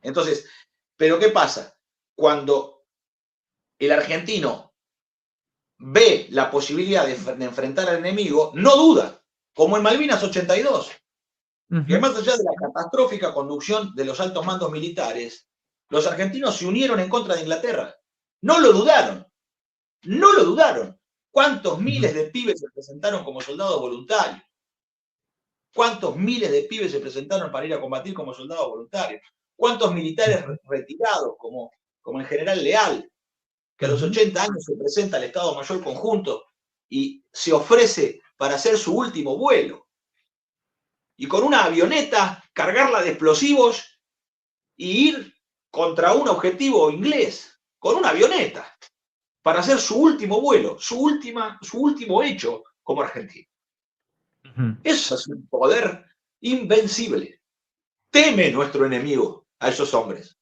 Entonces, ¿pero qué pasa? Cuando el argentino ve la posibilidad de enfrentar al enemigo, no duda, como en Malvinas 82, que más allá de la catastrófica conducción de los altos mandos militares, los argentinos se unieron en contra de Inglaterra. No lo dudaron. No lo dudaron. ¿Cuántos miles de pibes se presentaron como soldados voluntarios? ¿Cuántos miles de pibes se presentaron para ir a combatir como soldados voluntarios? ¿Cuántos militares retirados, como el general Leal, que a los 80 años se presenta al Estado Mayor Conjunto y se ofrece para hacer su último vuelo? Y con una avioneta cargarla de explosivos y ir contra un objetivo inglés, con una avioneta, para hacer su último vuelo, su último hecho como argentino. Eso es un poder invencible. Teme nuestro enemigo a esos hombres.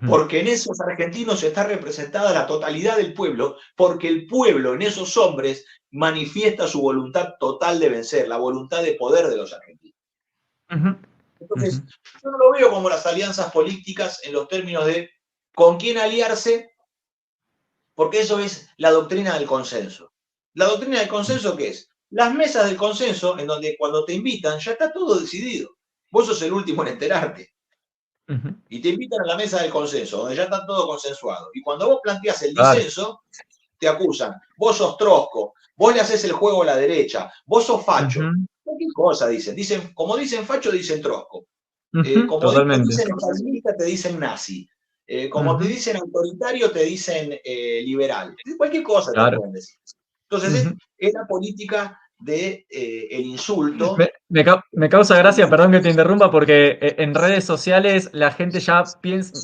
Porque en esos argentinos está representada la totalidad del pueblo, porque el pueblo en esos hombres manifiesta su voluntad total de vencer, la voluntad de poder de los argentinos. Entonces, yo no lo veo como las alianzas políticas en los términos de con quién aliarse, porque eso es la doctrina del consenso. ¿La doctrina del consenso qué es? Las mesas del consenso, en donde cuando te invitan ya está todo decidido. Vos sos el último en enterarte. Y te invitan a la mesa del consenso, donde ya está todo consensuado. Y cuando vos planteás el disenso, te acusan, vos sos trosco, vos le haces el juego a la derecha, vos sos facho. Cualquier cosa dicen. Como dicen facho, dicen trosco. Como Totalmente. dicen estalinista, te dicen nazi. Como te dicen autoritario, te dicen liberal. Cualquier cosa te pueden decir. Entonces, es la política del el insulto. Me causa gracia, perdón que te interrumpa, porque en redes sociales la gente ya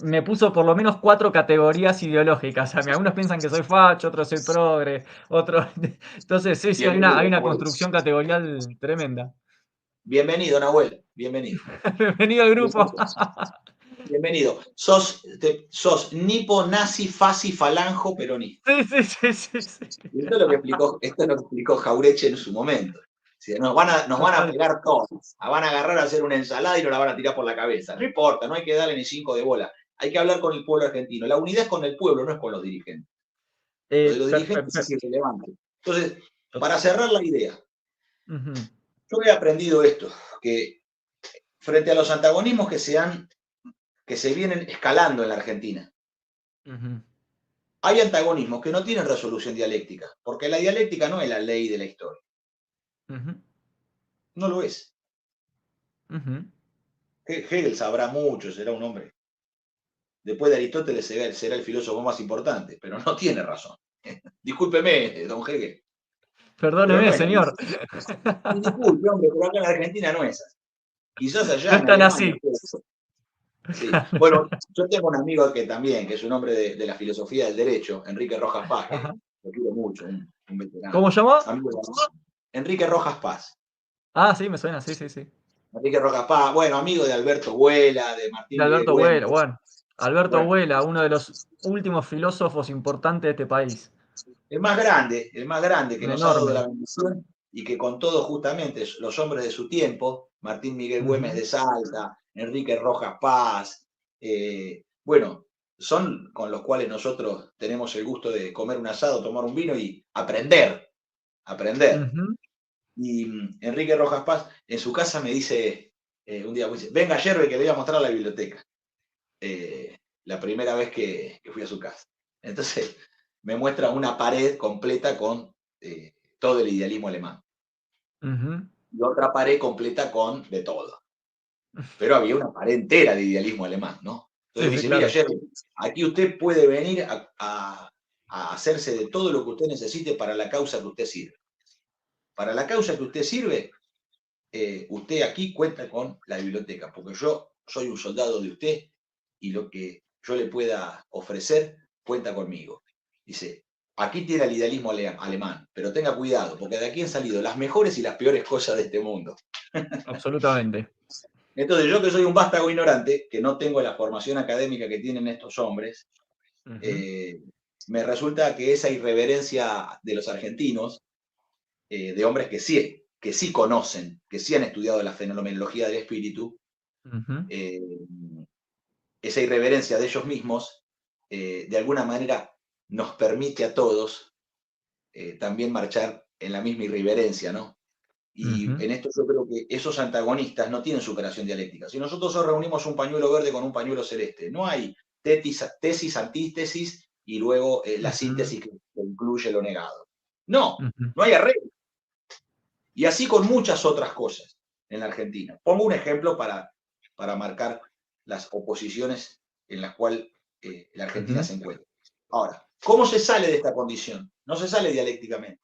me puso por lo menos 4 categorías ideológicas. O sea, algunos piensan que soy facho, otros soy progre, otros... Entonces, sí, hay una construcción categorial tremenda. Bienvenido, Nahuel, bienvenido. Bienvenido al grupo. Bienvenido. Sos nipo, nazi, fasi, falanjo, peronista. Sí. Esto es lo que explicó Jaureche en su momento. Nos van a pegar todos. Van a agarrar a hacer una ensalada y nos la van a tirar por la cabeza. No importa, no hay que darle ni 5 de bola. Hay que hablar con el pueblo argentino. La unidad es con el pueblo, no es con los dirigentes. Los dirigentes es irrelevante. Entonces, para cerrar la idea, yo he aprendido esto, que frente a los antagonismos que se vienen escalando en la Argentina, hay antagonismos que no tienen resolución dialéctica, porque la dialéctica no es la ley de la historia. No lo es. Hegel sabrá mucho, será un hombre. Después de Aristóteles será el filósofo más importante, pero no tiene razón. Discúlpeme, don Hegel. Perdóneme, señor. Disculpe, hombre, pero acá en Argentina no es así. Quizás allá no están así. Sí. Bueno, yo tengo un amigo que es un hombre de la filosofía del derecho, Enrique Rojas Paz, que lo quiero mucho, un veterano. ¿Cómo llamó? Enrique Rojas Paz. Ah, sí, me suena, sí. Enrique Rojas Paz, bueno, amigo de Alberto Huela, de Martín Alberto Miguel Huela, bueno. Alberto Huela, uno de los últimos filósofos importantes de este país. El más grande que nos ha dado la bendición y que con todos justamente los hombres de su tiempo, Martín Miguel Güemes de Salta, Enrique Rojas Paz, bueno, son con los cuales nosotros tenemos el gusto de comer un asado, tomar un vino y aprender. Y Enrique Rojas Paz en su casa me dice, un día me dice, venga Yerbe que le voy a mostrar la biblioteca. La primera vez que fui a su casa. Entonces me muestra una pared completa con todo el idealismo alemán. Y otra pared completa con de todo. Pero había una pared entera de idealismo alemán, ¿no? Entonces me dice, mira, Jerry, aquí usted puede venir a hacerse de todo lo que usted necesite para la causa que usted sirve. Para la causa que usted sirve, usted aquí cuenta con la biblioteca, porque yo soy un soldado de usted y lo que yo le pueda ofrecer cuenta conmigo. Dice, aquí tiene el idealismo alemán, pero tenga cuidado, porque de aquí han salido las mejores y las peores cosas de este mundo. Absolutamente. Entonces, yo que soy un vástago ignorante, que no tengo la formación académica que tienen estos hombres, me resulta que esa irreverencia de los argentinos, de hombres que sí conocen, que sí han estudiado la fenomenología del espíritu, esa irreverencia de ellos mismos, de alguna manera nos permite a todos también marchar en la misma irreverencia, ¿no? Y en esto yo creo que esos antagonistas no tienen superación dialéctica. Si nosotros reunimos un pañuelo verde con un pañuelo celeste, no hay tesis, antítesis y luego la síntesis que incluye lo negado. No hay arreglo. Y así con muchas otras cosas en la Argentina. Pongo un ejemplo para marcar las oposiciones en las cuales la Argentina se encuentra. Ahora, ¿cómo se sale de esta condición? No se sale dialécticamente.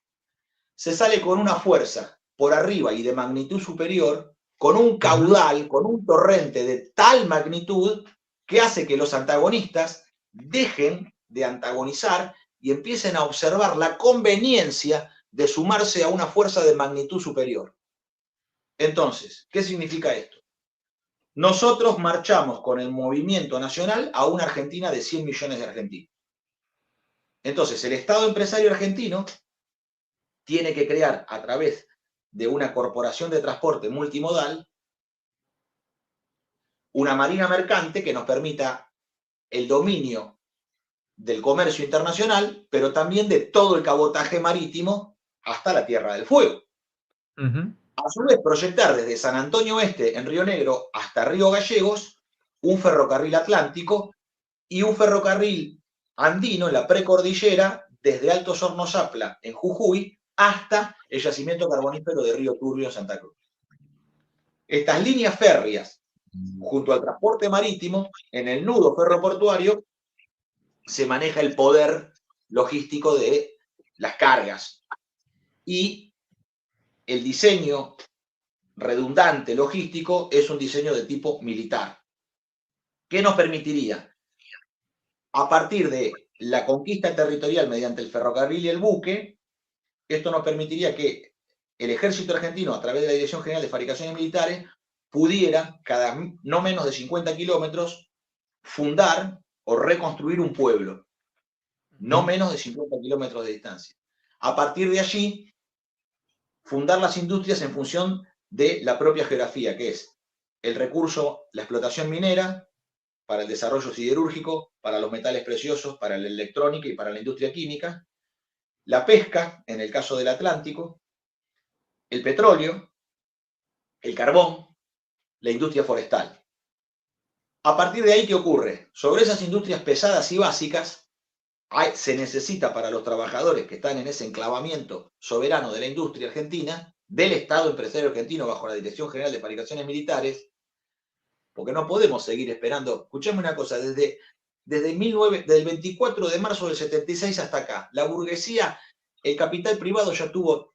Se sale con una fuerza por arriba y de magnitud superior, con un caudal, con un torrente de tal magnitud que hace que los antagonistas dejen de antagonizar y empiecen a observar la conveniencia de sumarse a una fuerza de magnitud superior. Entonces, ¿qué significa esto? Nosotros marchamos con el movimiento nacional a una Argentina de 100 millones de argentinos. Entonces, el Estado empresario argentino tiene que crear, a través de una corporación de transporte multimodal, una marina mercante que nos permita el dominio del comercio internacional, pero también de todo el cabotaje marítimo hasta la Tierra del Fuego. A su vez, proyectar desde San Antonio Oeste, en Río Negro, hasta Río Gallegos, un ferrocarril atlántico y un ferrocarril andino en la precordillera desde Altos Hornos Zapla, en Jujuy, hasta el yacimiento carbonífero de Río Turbio, en Santa Cruz. Estas líneas férreas, junto al transporte marítimo, en el nudo ferroportuario, se maneja el poder logístico de las cargas. Y el diseño redundante logístico es un diseño de tipo militar. ¿Qué nos permitiría? A partir de la conquista territorial mediante el ferrocarril y el buque, esto nos permitiría que el ejército argentino, a través de la Dirección General de Fabricaciones Militares, pudiera, cada no menos de 50 kilómetros, fundar o reconstruir un pueblo. No menos de 50 kilómetros de distancia. A partir de allí, fundar las industrias en función de la propia geografía, que es el recurso, la explotación minera, para el desarrollo siderúrgico, para los metales preciosos, para la electrónica y para la industria química, la pesca, en el caso del Atlántico, el petróleo, el carbón, la industria forestal. A partir de ahí, ¿qué ocurre? Sobre esas industrias pesadas y básicas, se necesita para los trabajadores que están en ese enclavamiento soberano de la industria argentina, del Estado empresario argentino bajo la Dirección General de Fabricaciones Militares, porque no podemos seguir esperando. Escuchame una cosa, desde el 24 de marzo del 76 hasta acá, la burguesía, el capital privado ya tuvo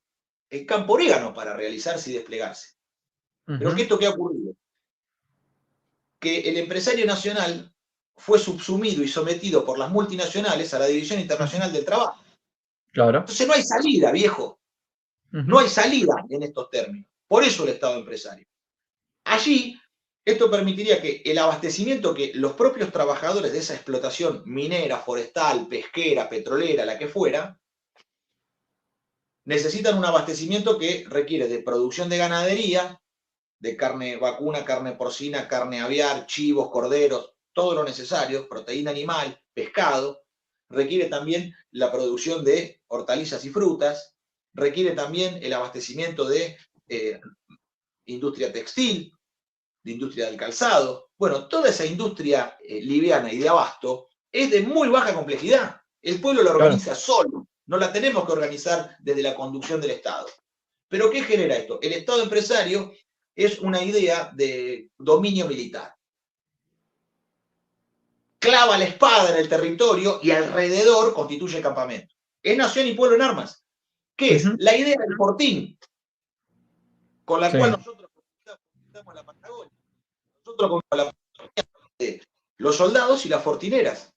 el campo orégano para realizarse y desplegarse. Pero ¿qué esto qué ha ocurrido? Que el empresario nacional fue subsumido y sometido por las multinacionales a la División Internacional del Trabajo. Claro. Entonces no hay salida, viejo. No hay salida en estos términos. Por eso el Estado empresario. Allí, esto permitiría que el abastecimiento que los propios trabajadores de esa explotación minera, forestal, pesquera, petrolera, la que fuera, necesitan un abastecimiento que requiere de producción de ganadería, de carne vacuna, carne porcina, carne aviar, chivos, corderos, todo lo necesario, proteína animal, pescado, requiere también la producción de hortalizas y frutas, requiere también el abastecimiento de industria textil, de industria del calzado. Bueno, toda esa industria liviana y de abasto es de muy baja complejidad. El pueblo la organiza solo, no la tenemos que organizar desde la conducción del Estado. ¿Pero qué genera esto? El Estado empresario es una idea de dominio militar. Clava la espada en el territorio y alrededor constituye campamento. Es nación y pueblo en armas. ¿Qué es? La idea del fortín, con la cual nosotros conquistamos la Patagonia. Nosotros con la los soldados y las fortineras.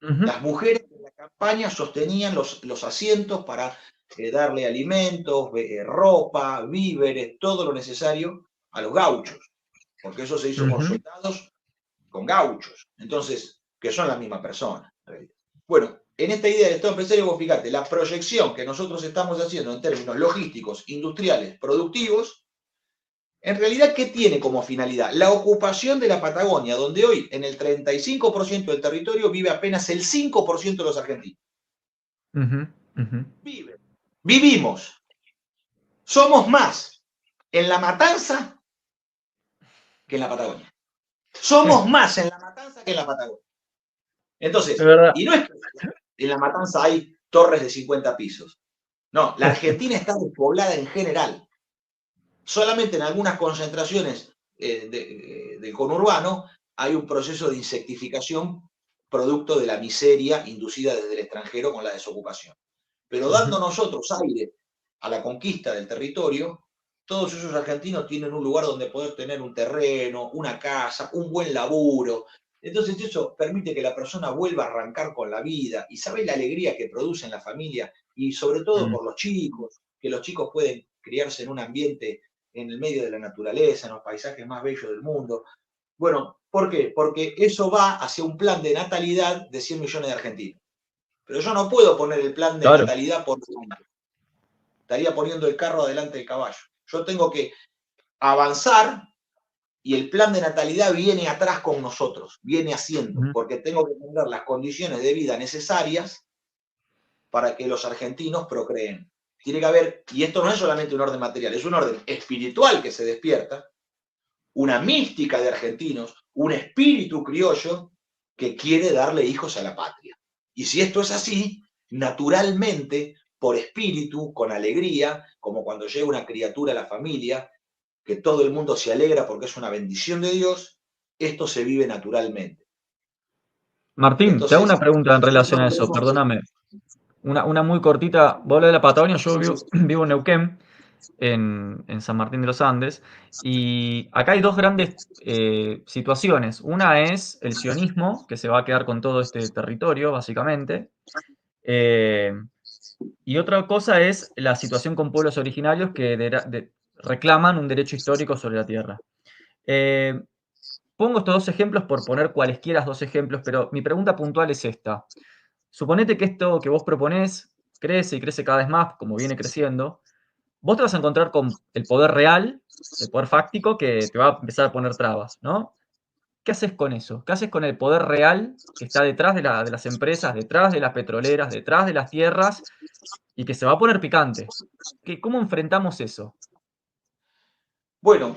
Las mujeres en la campaña sostenían los asientos para darle alimentos, ropa, víveres, todo lo necesario a los gauchos, porque eso se hizo con soldados, con gauchos, entonces, que son la misma persona. Bueno, en esta idea del Estado empresario, vos fíjate, la proyección que nosotros estamos haciendo en términos logísticos, industriales, productivos, en realidad, ¿qué tiene como finalidad? La ocupación de la Patagonia, donde hoy en el 35% del territorio vive apenas el 5% de los argentinos. Vivimos. Somos más en la matanza que en la Patagonia. Somos más en la matanza que en la Patagonia. Entonces, y no es que en la matanza hay torres de 50 pisos. No, la Argentina está despoblada en general. Solamente en algunas concentraciones del conurbano hay un proceso de insectificación producto de la miseria inducida desde el extranjero con la desocupación. Pero dando nosotros aire a la conquista del territorio, todos esos argentinos tienen un lugar donde poder tener un terreno, una casa, un buen laburo. Entonces eso permite que la persona vuelva a arrancar con la vida y sabe la alegría que produce en la familia y sobre todo por los chicos, que los chicos pueden criarse en un ambiente en el medio de la naturaleza, en los paisajes más bellos del mundo. Bueno, ¿por qué? Porque eso va hacia un plan de natalidad de 100 millones de argentinos. Pero yo no puedo poner el plan de natalidad por delante. Estaría poniendo el carro adelante del caballo. Yo tengo que avanzar y el plan de natalidad viene atrás con nosotros, viene haciendo, porque tengo que tener las condiciones de vida necesarias para que los argentinos procreen. Tiene que haber, y esto no es solamente un orden material, es un orden espiritual que se despierta, una mística de argentinos, un espíritu criollo que quiere darle hijos a la patria. Y si esto es así, naturalmente, por espíritu, con alegría, como cuando llega una criatura a la familia, que todo el mundo se alegra porque es una bendición de Dios, esto se vive naturalmente. Martín, te hago Entonces, una pregunta en relación nosotros a eso, queremos... perdóname. Una muy cortita. Vos hablas de la Patagonia, yo vivo en Neuquén, en San Martín de los Andes, y acá hay dos grandes situaciones. Una es el sionismo, que se va a quedar con todo este territorio, básicamente. Eh, y otra cosa es la situación con pueblos originarios que reclaman un derecho histórico sobre la tierra. Eh, Pongo estos dos ejemplos por poner cualesquiera dos ejemplos, pero mi pregunta puntual es esta. Suponete que esto que vos proponés crece y crece cada vez más, como viene creciendo. Vos te vas a encontrar con el poder real, el poder fáctico, que te va a empezar a poner trabas, ¿no? ¿Qué haces con eso? ¿Qué haces con el poder real que está detrás de las empresas, detrás de las petroleras, detrás de las tierras y que se va a poner picante? ¿Cómo enfrentamos eso? Bueno,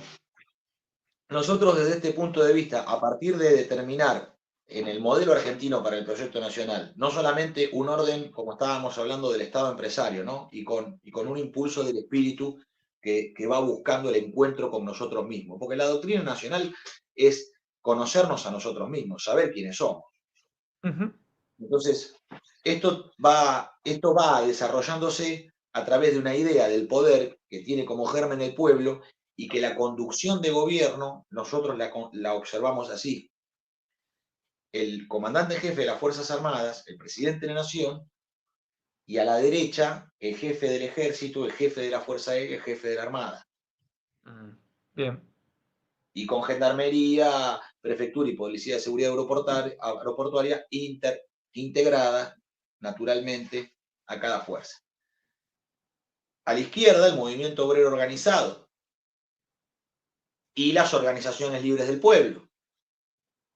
nosotros desde este punto de vista, a partir de determinar en el modelo argentino para el proyecto nacional, no solamente un orden, como estábamos hablando, del Estado empresario, ¿no? Y con un impulso del espíritu que va buscando el encuentro con nosotros mismos, porque la doctrina nacional es conocernos a nosotros mismos, saber quiénes somos. Ujú. Entonces, esto va desarrollándose a través de una idea del poder que tiene como germen el pueblo y que la conducción de gobierno nosotros la observamos así. El comandante jefe de las Fuerzas Armadas, el presidente de la Nación, y a la derecha el jefe del ejército, el jefe de la Fuerza Aérea, el jefe de la Armada. Bien. Y con gendarmería, prefectura y policía de seguridad aeroportuaria integrada naturalmente a cada fuerza. A la izquierda, el movimiento obrero organizado y las organizaciones libres del pueblo.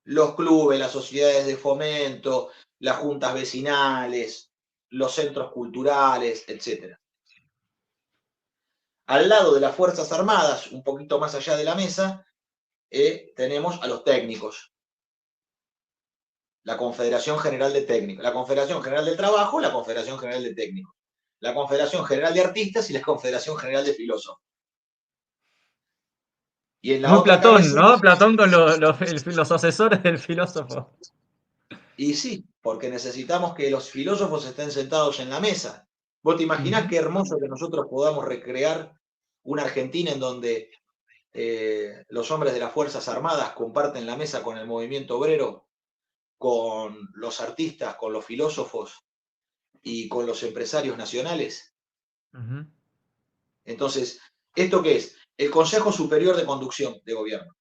Los clubes, las sociedades de fomento, las juntas vecinales, los centros culturales, etc. Al lado de las Fuerzas Armadas, un poquito más allá de la mesa, tenemos a los técnicos. La Confederación General de Técnicos, la Confederación General del Trabajo, la Confederación General de Técnicos, la Confederación General de Artistas y la Confederación General de Filósofos. Y en la Muy otra Platón, cabeza, ¿no? Platón con los asesores del filósofo. y sí, porque necesitamos que los filósofos estén sentados en la mesa. ¿Vos te imaginás Ujú. qué hermoso que nosotros podamos recrear una Argentina en donde los hombres de las Fuerzas Armadas comparten la mesa con el movimiento obrero, con los artistas, con los filósofos y con los empresarios nacionales? Ujú. Entonces, ¿esto qué es? El Consejo Superior de Conducción de Gobierno,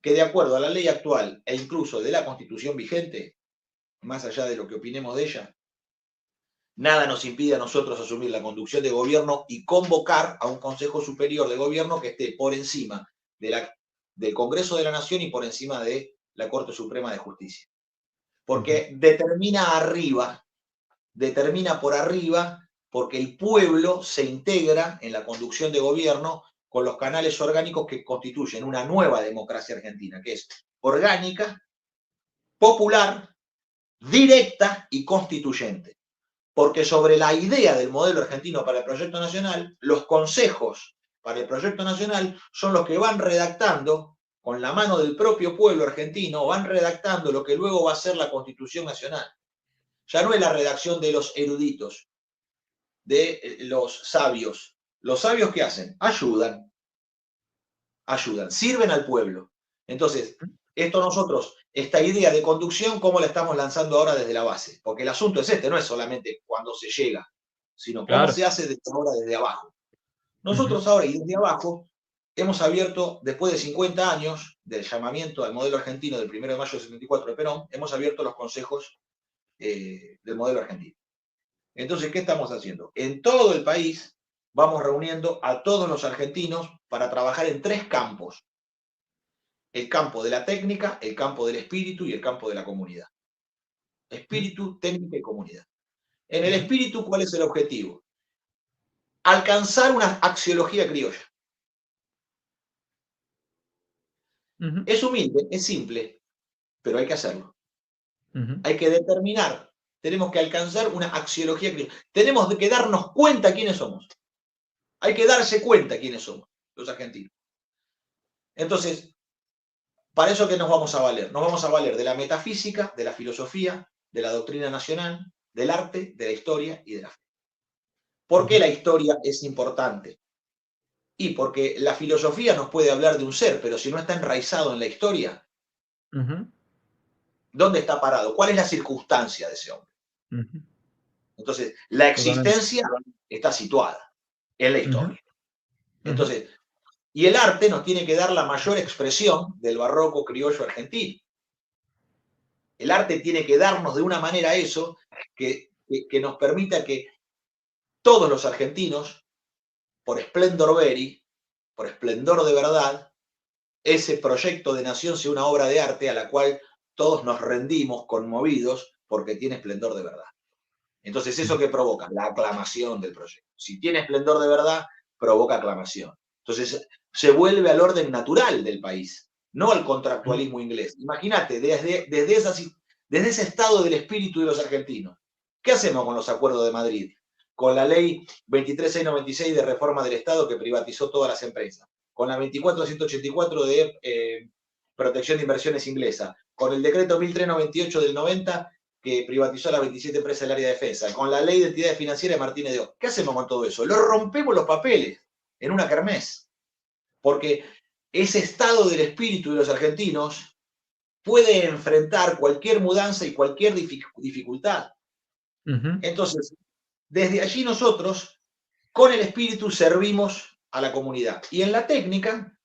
que de acuerdo a la ley actual e incluso de la Constitución vigente, más allá de lo que opinemos de ella, nada nos impide a nosotros asumir la conducción de gobierno y convocar a un Consejo Superior de Gobierno que esté por encima del Congreso de la Nación y por encima de la Corte Suprema de Justicia. Porque determina por arriba, porque el pueblo se integra en la conducción de gobierno con los canales orgánicos que constituyen una nueva democracia argentina, que es orgánica, popular, directa y constituyente. Porque sobre la idea del modelo argentino para el proyecto nacional, los consejos para el proyecto nacional son los que van redactando, con la mano del propio pueblo argentino, van redactando lo que luego va a ser la Constitución Nacional. Ya no es la redacción de los eruditos, de los sabios. ¿Los sabios qué hacen? Ayudan, sirven al pueblo. Entonces, esta idea de conducción, ¿cómo la estamos lanzando ahora desde la base? Porque el asunto es no es solamente cuando se llega, sino cómo Claro. se hace desde ahora, desde abajo. Ujú. Nosotros ahora y desde abajo hemos abierto, después de 50 años del llamamiento al modelo argentino del 1 de mayo del 74 de Perón, hemos abierto los consejos del modelo argentino. Entonces, ¿qué estamos haciendo? En todo el país vamos reuniendo a todos los argentinos para trabajar en 3 campos: el campo de la técnica, el campo del espíritu y el campo de la comunidad. Espíritu, técnica y comunidad. En el Ujú. espíritu, ¿cuál es el objetivo? Alcanzar una axiología criolla. Ujú. Es humilde, es simple, pero hay que hacerlo. Ujú. Hay que determinar tenemos que alcanzar una axiología crítica. Tenemos que darnos cuenta quiénes somos. Hay que darse cuenta quiénes somos, los argentinos. Entonces, ¿para eso qué nos vamos a valer? Nos vamos a valer de la metafísica, de la filosofía, de la doctrina nacional, del arte, de la historia y de la fe. ¿Por qué la historia es importante? Y porque la filosofía nos puede hablar de un ser, pero si no está enraizado en la historia, ¿dónde está parado? ¿Cuál es la circunstancia de ese hombre? Entonces, la existencia está situada en la historia. Entonces, y el arte nos tiene que dar la mayor expresión del barroco criollo argentino. El arte tiene que darnos de una manera eso que nos permita que todos los argentinos, por esplendor veri, por esplendor de verdad, ese proyecto de nación sea una obra de arte a la cual todos nos rendimos conmovidos porque tiene esplendor de verdad. Entonces, ¿eso qué provoca? La aclamación del proyecto. Si tiene esplendor de verdad, provoca aclamación. Entonces, se vuelve al orden natural del país, no al contractualismo inglés. Imagínate, desde ese estado del espíritu de los argentinos, ¿qué hacemos con los acuerdos de Madrid? Con la ley 23696 de reforma del Estado que privatizó todas las empresas, con la 24184 de protección de inversiones inglesa, con el decreto 1398 del 90 que privatizó las 27 empresas del área de defensa, con la ley de entidades financieras de Martínez de Oz. ¿Qué hacemos con todo eso? Lo rompemos los papeles en una kermés, porque ese estado del espíritu de los argentinos puede enfrentar cualquier mudanza y cualquier dificultad. Entonces, desde allí nosotros, con el espíritu, servimos a la comunidad. Y en la técnica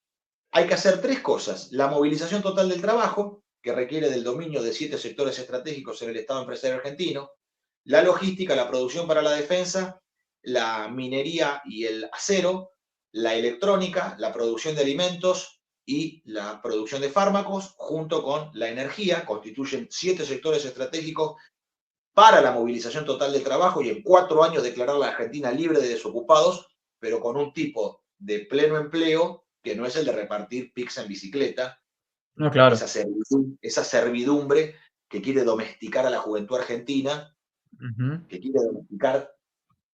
hay que hacer tres cosas. La movilización total del trabajo, que requiere del dominio de 7 sectores estratégicos en el Estado empresario argentino, la logística, la producción para la defensa, la minería y el acero, la electrónica, la producción de alimentos y la producción de fármacos, junto con la energía, constituyen 7 sectores estratégicos para la movilización total del trabajo y en 4 años declarar a la Argentina libre de desocupados, pero con un tipo de pleno empleo que no es el de repartir pizza en bicicleta, no, claro. esa servidumbre que quiere domesticar a la juventud argentina, que quiere domesticar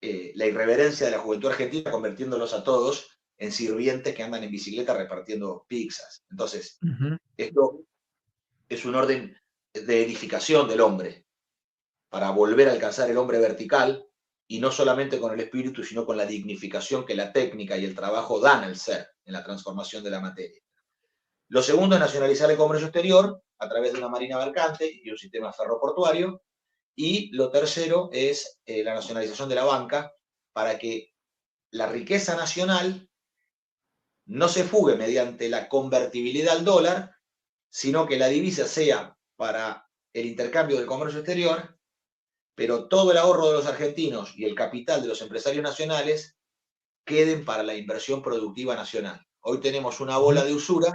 la irreverencia de la juventud argentina, convirtiéndolos a todos en sirvientes que andan en bicicleta repartiendo pizzas. Entonces, esto es un orden de edificación del hombre, para volver a alcanzar el hombre vertical, y no solamente con el espíritu, sino con la dignificación que la técnica y el trabajo dan al ser en la transformación de la materia. Lo segundo es nacionalizar el comercio exterior a través de una marina mercante y un sistema ferroportuario. Y lo tercero es la nacionalización de la banca para que la riqueza nacional no se fugue mediante la convertibilidad al dólar, sino que la divisa sea para el intercambio del comercio exterior, pero todo el ahorro de los argentinos y el capital de los empresarios nacionales queden para la inversión productiva nacional. Hoy tenemos una bola de usura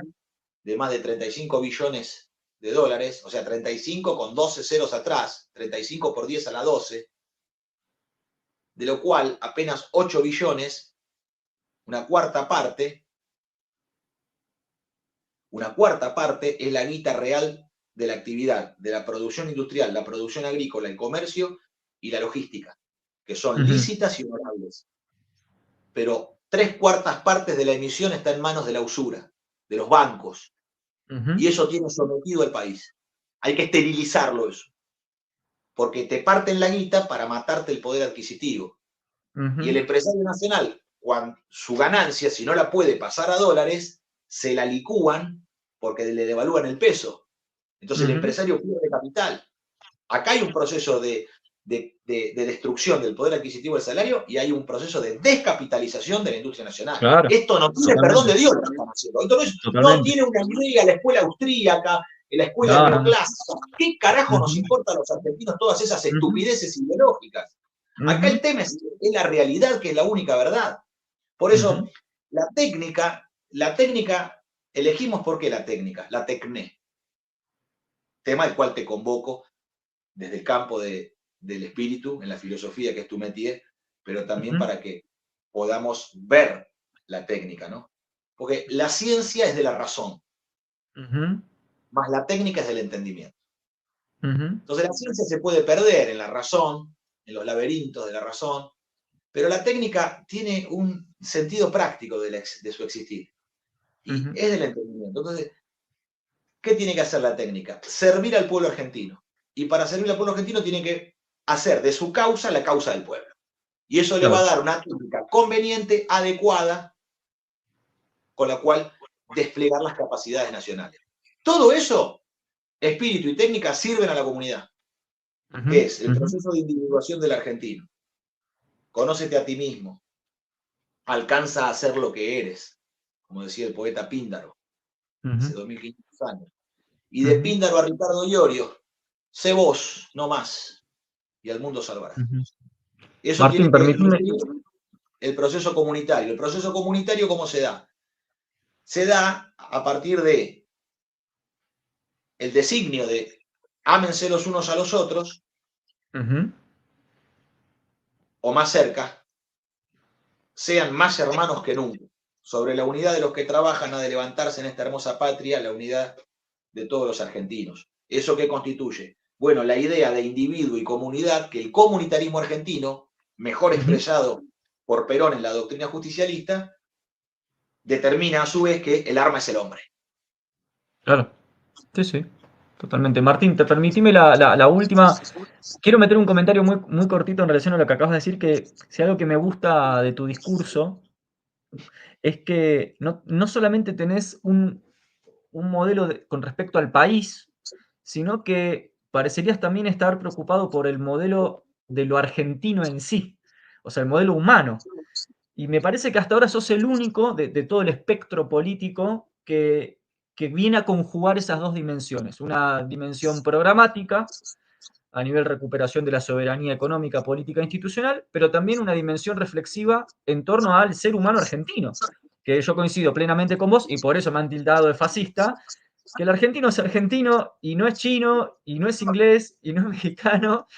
de más de 35 billones de dólares, o sea, 35 con 12 ceros atrás, 35 por 10 a la 12, de lo cual apenas 8 billones, una cuarta parte es la guita real de la actividad, de la producción industrial, la producción agrícola, el comercio y la logística, que son lícitas y honorables. Pero 3/4 partes de la emisión está en manos de la usura, de los bancos, y eso tiene sometido al país. Hay que esterilizarlo eso, porque te parten la guita para matarte el poder adquisitivo. Y el empresario nacional, cuando su ganancia, si no la puede pasar a dólares, se la licúan porque le devalúan el peso. Entonces el empresario pierde capital. Acá hay un proceso de destrucción del poder adquisitivo del salario y hay un proceso de descapitalización de la industria nacional. Claro, esto no tiene perdón de Dios lo que están haciendo. Esto no tiene una idea la escuela austríaca, la escuela neoclásica. ¿Qué carajo nos importa a los argentinos todas esas estupideces ideológicas? Acá el tema es la realidad, que es la única verdad. Por eso, la técnica, elegimos por qué la técnica, la tecné. Tema al cual te convoco desde el campo del espíritu, en la filosofía, que es tu métier, pero también para que podamos ver la técnica, ¿no? Porque la ciencia es de la razón, más la técnica es del entendimiento. Entonces la ciencia se puede perder en la razón, en los laberintos de la razón, pero la técnica tiene un sentido práctico de su existir y es del entendimiento. Entonces, ¿qué tiene que hacer la técnica? Servir al pueblo argentino. Y para servir al pueblo argentino tiene que hacer de su causa la causa del pueblo. Y eso le va a dar una técnica conveniente, adecuada, con la cual desplegar las capacidades nacionales. Todo eso, espíritu y técnica, sirven a la comunidad, que es el proceso de individuación del argentino. Conócete a ti mismo, alcanza a ser lo que eres, como decía el poeta Píndaro, hace 2500 años. Y de Píndaro a Ricardo Iorio, sé vos, no más, y al mundo salvará. Eso Martín, tiene que permitime. el proceso comunitario. ¿El proceso comunitario cómo se da? Se da a partir de el designio de ámense los unos a los otros, o más cerca, sean más hermanos que nunca. Sobre la unidad de los que trabajan ha de levantarse en esta hermosa patria la unidad de todos los argentinos. ¿Eso qué constituye? Bueno, la idea de individuo y comunidad, que el comunitarismo argentino, mejor expresado por Perón en la doctrina justicialista, determina a su vez que el arma es el hombre. Claro, sí, sí, totalmente. Martín, permitime la última. Quiero meter un comentario muy, muy cortito en relación a lo que acabas de decir, que si algo que me gusta de tu discurso es que no solamente tenés un modelo con respecto al país, sino que parecerías también estar preocupado por el modelo de lo argentino en sí, o sea, el modelo humano. Y me parece que hasta ahora sos el único de todo el espectro político que viene a conjugar esas dos dimensiones. Una dimensión programática, a nivel recuperación de la soberanía económica, política e institucional, pero también una dimensión reflexiva en torno al ser humano argentino, que yo coincido plenamente con vos y por eso me han tildado de fascista, que el argentino es argentino y no es chino y no es inglés y no es mexicano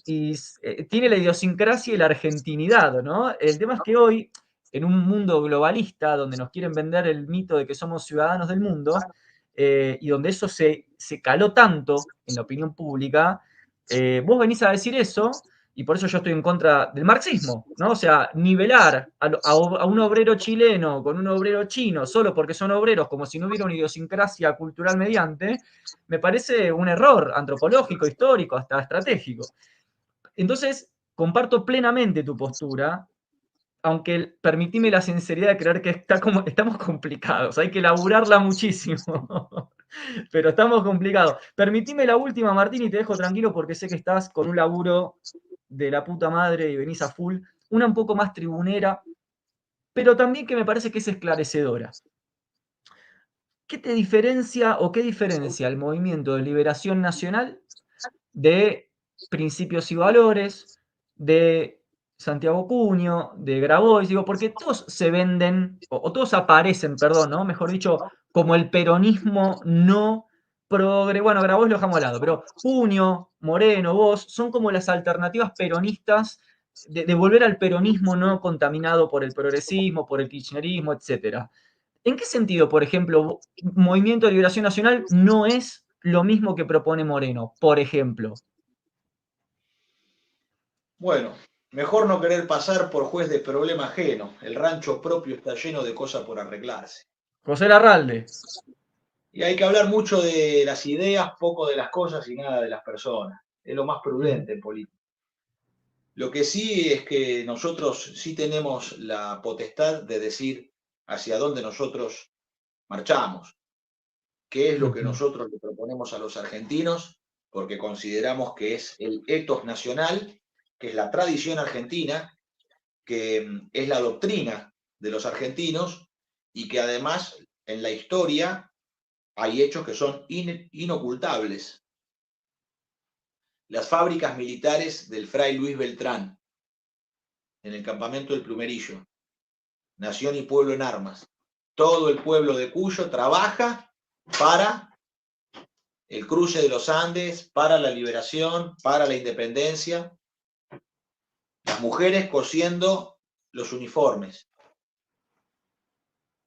y tiene la idiosincrasia y la argentinidad, ¿no? El tema es que hoy, en un mundo globalista donde nos quieren vender el mito de que somos ciudadanos del mundo y donde eso se caló tanto en la opinión pública, vos venís a decir eso y por eso yo estoy en contra del marxismo, ¿no? O sea, nivelar a un obrero chileno con un obrero chino solo porque son obreros, como si no hubiera una idiosincrasia cultural mediante, me parece un error antropológico, histórico, hasta estratégico. Entonces, comparto plenamente tu postura, aunque permitime la sinceridad de creer que estamos complicados, hay que laburarla muchísimo, pero estamos complicados. Permitime la última, Martín, y te dejo tranquilo porque sé que estás con un laburo de la puta madre y venís a full, una un poco más tribunera, pero también que me parece que es esclarecedora. ¿Qué te diferencia o qué diferencia el movimiento de liberación nacional de Principios y Valores, de Santiago Cuño, de Grabois? Digo, porque todos se venden, o todos aparecen, perdón, ¿no? Mejor dicho, como el peronismo no progre. Bueno, Grabois lo dejamos al lado, pero Cuño, Moreno, vos, son como las alternativas peronistas de volver al peronismo no contaminado por el progresismo, por el kirchnerismo, etc. ¿En qué sentido, por ejemplo, Movimiento de Liberación Nacional no es lo mismo que propone Moreno, por ejemplo? Bueno, mejor no querer pasar por juez de problema ajeno. El rancho propio está lleno de cosas por arreglarse. José Larralde. Y hay que hablar mucho de las ideas, poco de las cosas y nada de las personas. Es lo más prudente en política. Lo que sí es que nosotros sí tenemos la potestad de decir hacia dónde nosotros marchamos, qué es lo que nosotros le proponemos a los argentinos, porque consideramos que es el ethos nacional, que es la tradición argentina, que es la doctrina de los argentinos y que además en la historia hay hechos que son inocultables. Las fábricas militares del Fray Luis Beltrán, en el campamento del Plumerillo, Nación y Pueblo en Armas. Todo el pueblo de Cuyo trabaja para el cruce de los Andes, para la liberación, para la independencia. Las mujeres cosiendo los uniformes.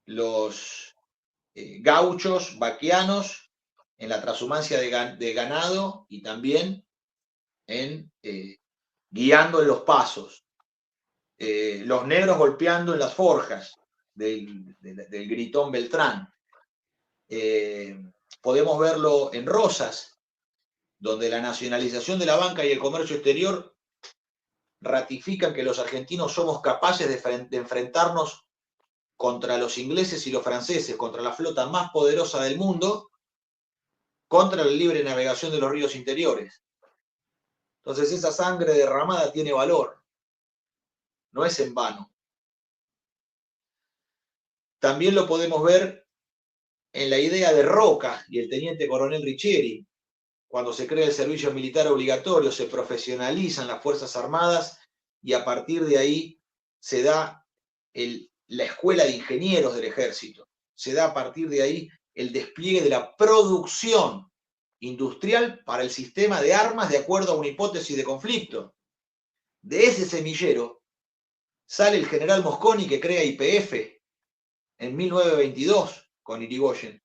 Los gauchos, vaquianos, en la trashumancia de ganado y también en guiando en los pasos. Los negros golpeando en las forjas del Gritón Beltrán. Podemos verlo en Rosas, donde la nacionalización de la banca y el comercio exterior ratifican que los argentinos somos capaces de enfrentarnos contra los ingleses y los franceses, contra la flota más poderosa del mundo, contra la libre navegación de los ríos interiores. Entonces esa sangre derramada tiene valor, no es en vano. También lo podemos ver en la idea de Roca y el teniente coronel Riccieri, cuando se crea el servicio militar obligatorio, se profesionalizan las Fuerzas Armadas y a partir de ahí se da la escuela de ingenieros del ejército. Se da a partir de ahí el despliegue de la producción industrial para el sistema de armas de acuerdo a una hipótesis de conflicto. De ese semillero sale el general Mosconi que crea YPF en 1922 con Irigoyen.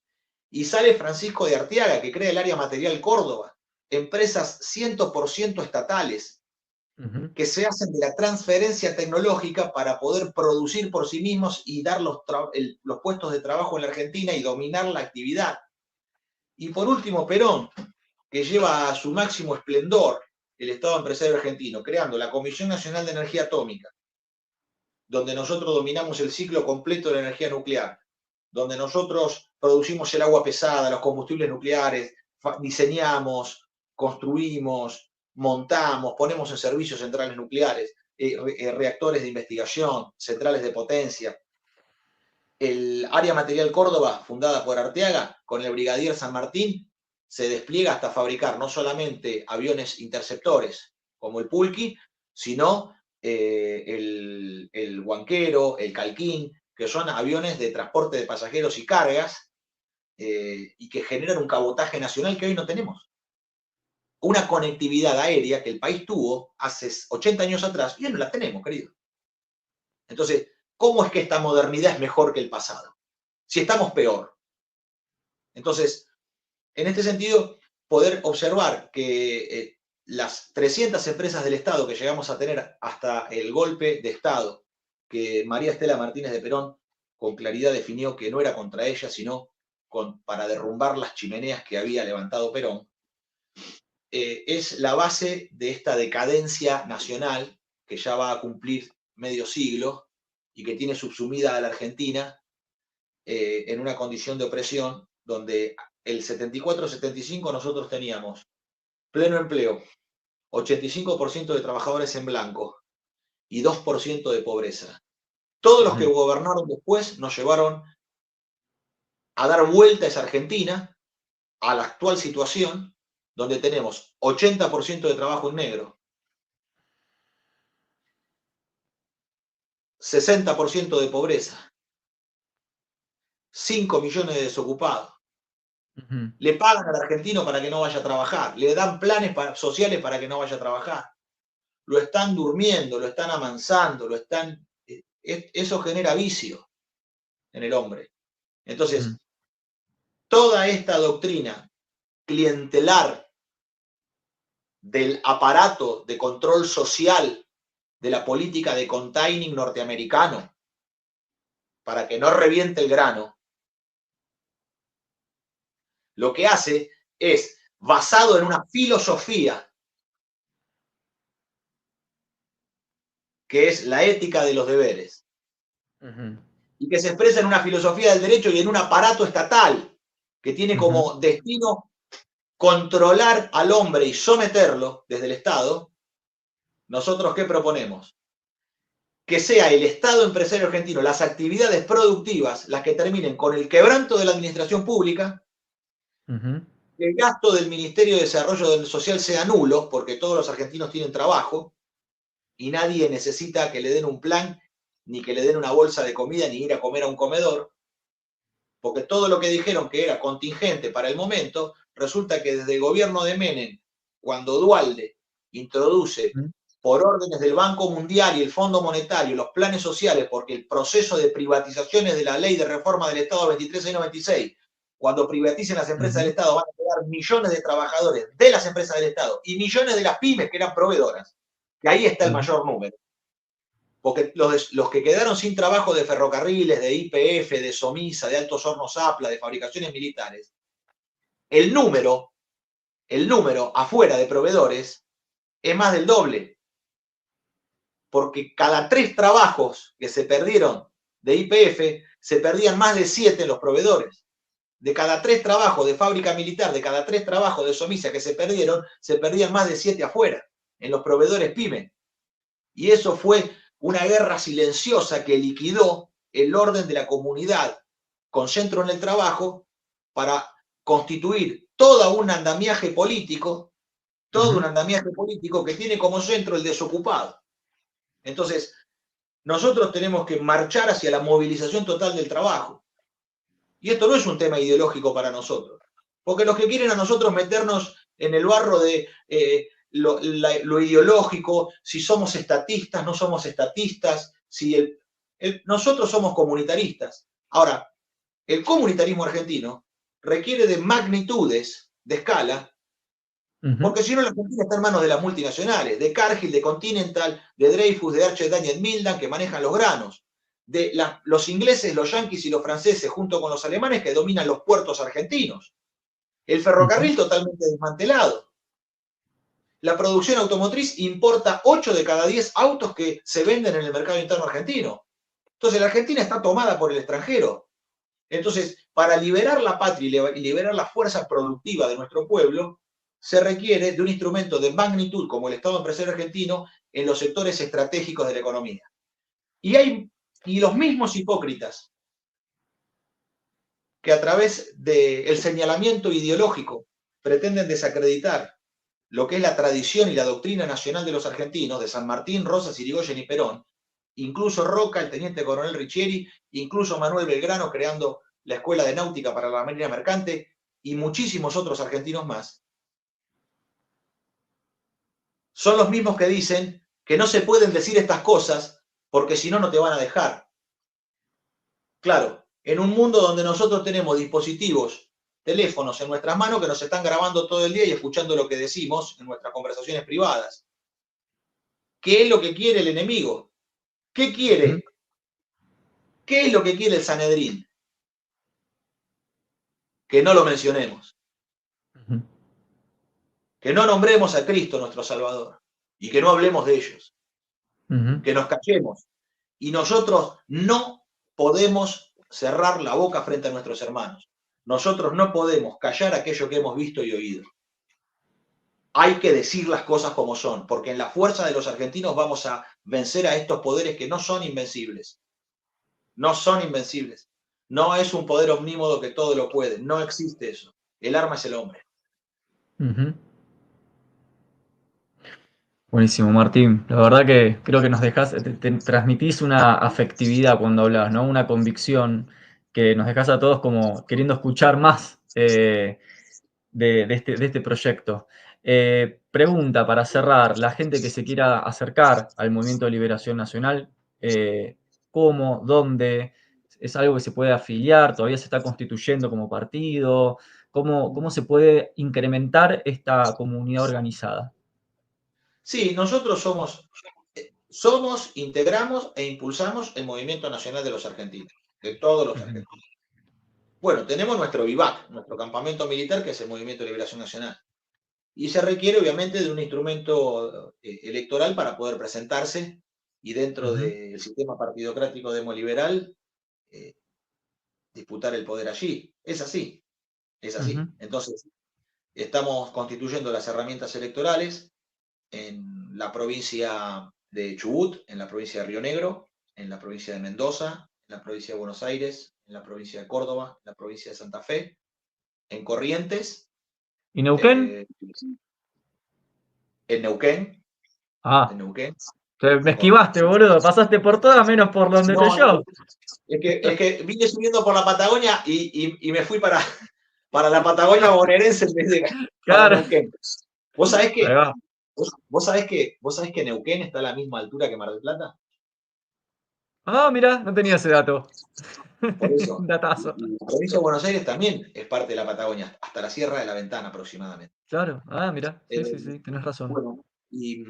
Y sale Francisco de Arteaga, que crea el Área Material Córdoba, empresas 100% estatales, que se hacen de la transferencia tecnológica para poder producir por sí mismos y dar los puestos de trabajo en la Argentina y dominar la actividad. Y por último, Perón, que lleva a su máximo esplendor el Estado empresario argentino, creando la Comisión Nacional de Energía Atómica, donde nosotros dominamos el ciclo completo de la energía nuclear, donde nosotros producimos el agua pesada, los combustibles nucleares, diseñamos, construimos, montamos, ponemos en servicio centrales nucleares, reactores de investigación, centrales de potencia. El Área Material Córdoba, fundada por Arteaga, con el brigadier San Martín, se despliega hasta fabricar no solamente aviones interceptores como el Pulqui, sino el Huanquero, el Calquín, que son aviones de transporte de pasajeros y cargas y que generan un cabotaje nacional que hoy no tenemos. Una conectividad aérea que el país tuvo hace 80 años atrás y hoy no la tenemos, querido. Entonces, ¿cómo es que esta modernidad es mejor que el pasado? Si estamos peor. Entonces, en este sentido, poder observar que las 300 empresas del Estado que llegamos a tener hasta el golpe de Estado, que María Estela Martínez de Perón con claridad definió que no era contra ella, sino para derrumbar las chimeneas que había levantado Perón, es la base de esta decadencia nacional que ya va a cumplir medio siglo y que tiene subsumida a la Argentina en una condición de opresión donde el 74-75 nosotros teníamos pleno empleo, 85% de trabajadores en blanco y 2% de pobreza. Todos los que gobernaron después nos llevaron a dar vuelta a esa Argentina, a la actual situación, donde tenemos 80% de trabajo en negro, 60% de pobreza, 5 millones de desocupados. Le pagan al argentino para que no vaya a trabajar, le dan planes sociales para que no vaya a trabajar. Lo están durmiendo, lo están amansando, eso genera vicio en el hombre. Entonces, toda esta doctrina clientelar del aparato de control social de la política de containing norteamericano para que no reviente el grano, lo que hace es, basado en una filosofía que es la ética de los deberes, y que se expresa en una filosofía del derecho y en un aparato estatal que tiene como destino controlar al hombre y someterlo desde el Estado. ¿Nosotros qué proponemos? Que sea el Estado empresario argentino, las actividades productivas, las que terminen con el quebranto de la administración pública, el gasto del Ministerio de Desarrollo Social sea nulo, porque todos los argentinos tienen trabajo y nadie necesita que le den un plan, ni que le den una bolsa de comida, ni ir a comer a un comedor, porque todo lo que dijeron que era contingente para el momento, resulta que desde el gobierno de Menem, cuando Duhalde introduce por órdenes del Banco Mundial y el Fondo Monetario los planes sociales, porque el proceso de privatizaciones de la Ley de Reforma del Estado 23.696 cuando privaticen las empresas Ujú. del Estado, van a quedar millones de trabajadores de las empresas del Estado y millones de las pymes que eran proveedoras, que ahí está el Ujú. mayor número. Porque los que quedaron sin trabajo de ferrocarriles, de YPF, de Somisa, de Altos Hornos Apla, de fabricaciones militares, el número afuera de proveedores es más del doble. Porque cada 3 trabajos que se perdieron de YPF, se perdían más de 7 en los proveedores. De cada 3 trabajos de fábrica militar, de cada 3 trabajos de Somisa que se perdían más de 7 afuera, en los proveedores PYME. Y eso fue una guerra silenciosa que liquidó el orden de la comunidad con centro en el trabajo para constituir todo un andamiaje político que tiene como centro el desocupado. Entonces, nosotros tenemos que marchar hacia la movilización total del trabajo. Y esto no es un tema ideológico para nosotros, porque los que quieren a nosotros meternos en el barro de lo ideológico, si somos estatistas, no somos estatistas, si nosotros somos comunitaristas. Ahora, el comunitarismo argentino requiere de magnitudes de escala, porque si no la Argentina está en manos de las multinacionales, de Cargill, de Continental, de Dreyfus, de Archer Daniel Mildan, que manejan los granos, de los ingleses, los yanquis y los franceses, junto con los alemanes, que dominan los puertos argentinos. El ferrocarril totalmente desmantelado. La producción automotriz importa 8 de cada 10 autos que se venden en el mercado interno argentino. Entonces la Argentina está tomada por el extranjero. Entonces, para liberar la patria y liberar la fuerza productiva de nuestro pueblo, se requiere de un instrumento de magnitud como el Estado Empresario Argentino en los sectores estratégicos de la economía. Y los mismos hipócritas que a través del señalamiento ideológico pretenden desacreditar lo que es la tradición y la doctrina nacional de los argentinos, de San Martín, Rosas, Irigoyen y Perón, incluso Roca, el teniente coronel Riccieri, incluso Manuel Belgrano creando la Escuela de Náutica para la Marina Mercante y muchísimos otros argentinos más, son los mismos que dicen que no se pueden decir estas cosas porque si no, no te van a dejar. Claro, en un mundo donde nosotros tenemos dispositivos, teléfonos en nuestras manos que nos están grabando todo el día y escuchando lo que decimos en nuestras conversaciones privadas. ¿Qué es lo que quiere el enemigo? ¿Qué quiere? ¿Qué es lo que quiere el Sanedrín? Que no lo mencionemos. Que no nombremos a Cristo nuestro Salvador y que no hablemos de ellos. Que nos callemos. Y nosotros no podemos cerrar la boca frente a nuestros hermanos. Nosotros no podemos callar aquello que hemos visto y oído. Hay que decir las cosas como son, porque en la fuerza de los argentinos vamos a vencer a estos poderes que no son invencibles. No son invencibles. No es un poder omnímodo que todo lo puede. No existe eso. El arma es el hombre. Buenísimo, Martín. La verdad que creo que nos dejás, te transmitís una afectividad cuando hablas, ¿no? Una convicción que nos dejás a todos como queriendo escuchar más de este proyecto. Pregunta para cerrar, la gente que se quiera acercar al Movimiento de Liberación Nacional, ¿cómo? ¿Dónde? ¿Es algo que se puede afiliar? ¿Todavía se está constituyendo como partido? ¿Cómo se puede incrementar esta comunidad organizada? Sí, nosotros somos, integramos e impulsamos el Movimiento Nacional de los Argentinos, de todos los argentinos. Bueno, tenemos nuestro VIVAC, nuestro campamento militar, que es el Movimiento de Liberación Nacional. Y se requiere, obviamente, de un instrumento electoral para poder presentarse y dentro del sistema partidocrático demoliberal disputar el poder allí. Es así, es así. Entonces, estamos constituyendo las herramientas electorales en la provincia de Chubut, en la provincia de Río Negro, en la provincia de Mendoza, en la provincia de Buenos Aires, en la provincia de Córdoba, en la provincia de Santa Fe, en Corrientes, ¿Y Neuquén? en Neuquén, Ah, en Neuquén. me esquivaste, boludo. Pasaste por todas menos por donde estoy No, yo. es que vine subiendo por la Patagonia y me fui para la Patagonia bonaerense en vez de para Claro. Neuquén. ¿Vos sabés Ahí que, va. vos sabés que Neuquén está a la misma altura que Mar del Plata? Ah, mira, no tenía ese dato. Por eso, Un datazo. y la provincia de Buenos Aires también es parte de la Patagonia, hasta la Sierra de la Ventana aproximadamente. Claro. Ah, mirá. Eh, Sí, sí, sí, tenés razón. bueno, y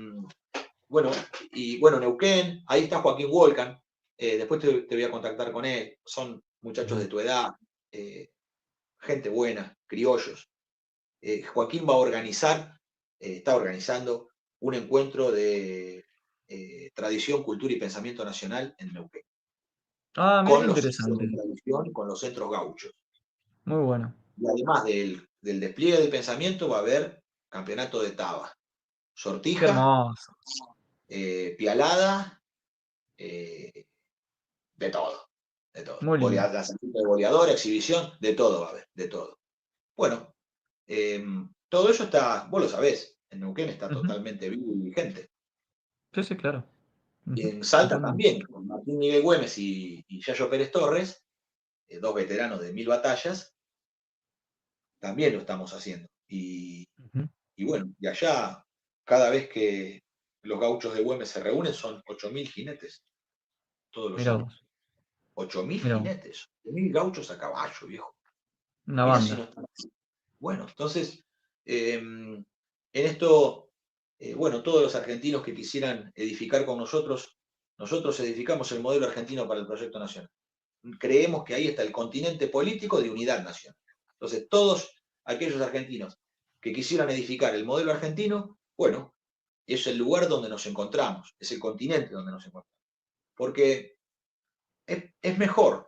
bueno, Neuquén, ahí está Joaquín Volcan, después te voy a contactar con él, son muchachos Ujú. de tu edad, gente buena, criollos. Joaquín va a organizar, está organizando un encuentro de tradición, cultura y pensamiento nacional en Neuquén, Ah, mirá qué con los centros interesante. de tradición y con los centros gauchos. Muy bueno. Y además del despliegue del pensamiento va a haber campeonato de taba, Qué sortija, hermoso. pialada, eh, de todo, de todo. Muy lindo. Lanzamiento de boleador, exhibición, de todo va a haber, de todo. Bueno, todo eso está, vos lo sabés, en Neuquén está Ujú. totalmente vivo y vigente. Sí, sí, claro. Y Ujú. en Salta Totalmente. también, con Martín Miguel Güemes y Yayo Pérez Torres, dos veteranos de 1000 batallas, también lo estamos haciendo. Ujú. Y bueno, y allá, cada vez que los gauchos de Güemes se reúnen, son 8000 jinetes todos los Mirá años. vos. 8000 Mirá vos. jinetes, 8000 gauchos a caballo, viejo. Una Mirá si banda. no están. Bueno, entonces, en esto, bueno, todos los argentinos que quisieran edificar con nosotros edificamos el modelo argentino para el proyecto nacional. Creemos que ahí está el continente político de unidad nacional. Entonces, todos aquellos argentinos que quisieran edificar el modelo argentino, bueno, es el lugar donde nos encontramos, es el continente donde nos encontramos. Porque es mejor,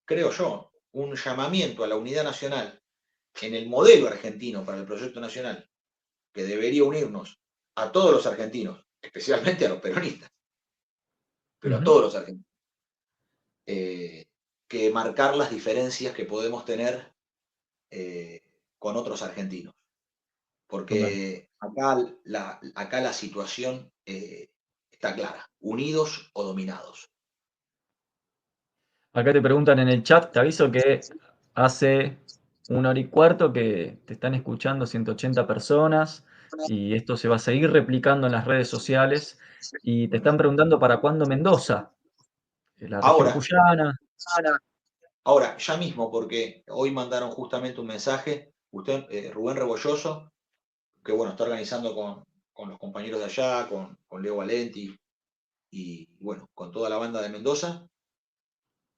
creo yo, un llamamiento a la unidad nacional en el modelo argentino para el proyecto nacional, que debería unirnos a todos los argentinos, especialmente a los peronistas, pero a Ujú. todos los argentinos, que marcar las diferencias que podemos tener con otros argentinos. Total. Porque acá la situación está clara, unidos o dominados. Acá te preguntan en el chat, te aviso que hace 1 hora y cuarto que te están escuchando 180 personas y esto se va a seguir replicando en las redes sociales y te están Buenísimo. preguntando para cuándo Mendoza, la región Ahora, cuyana. ahora, ya mismo, porque hoy mandaron justamente un mensaje, usted, Rubén Rebolloso, que bueno, está organizando con los compañeros de allá, con Leo Valenti y bueno, con toda la banda de Mendoza.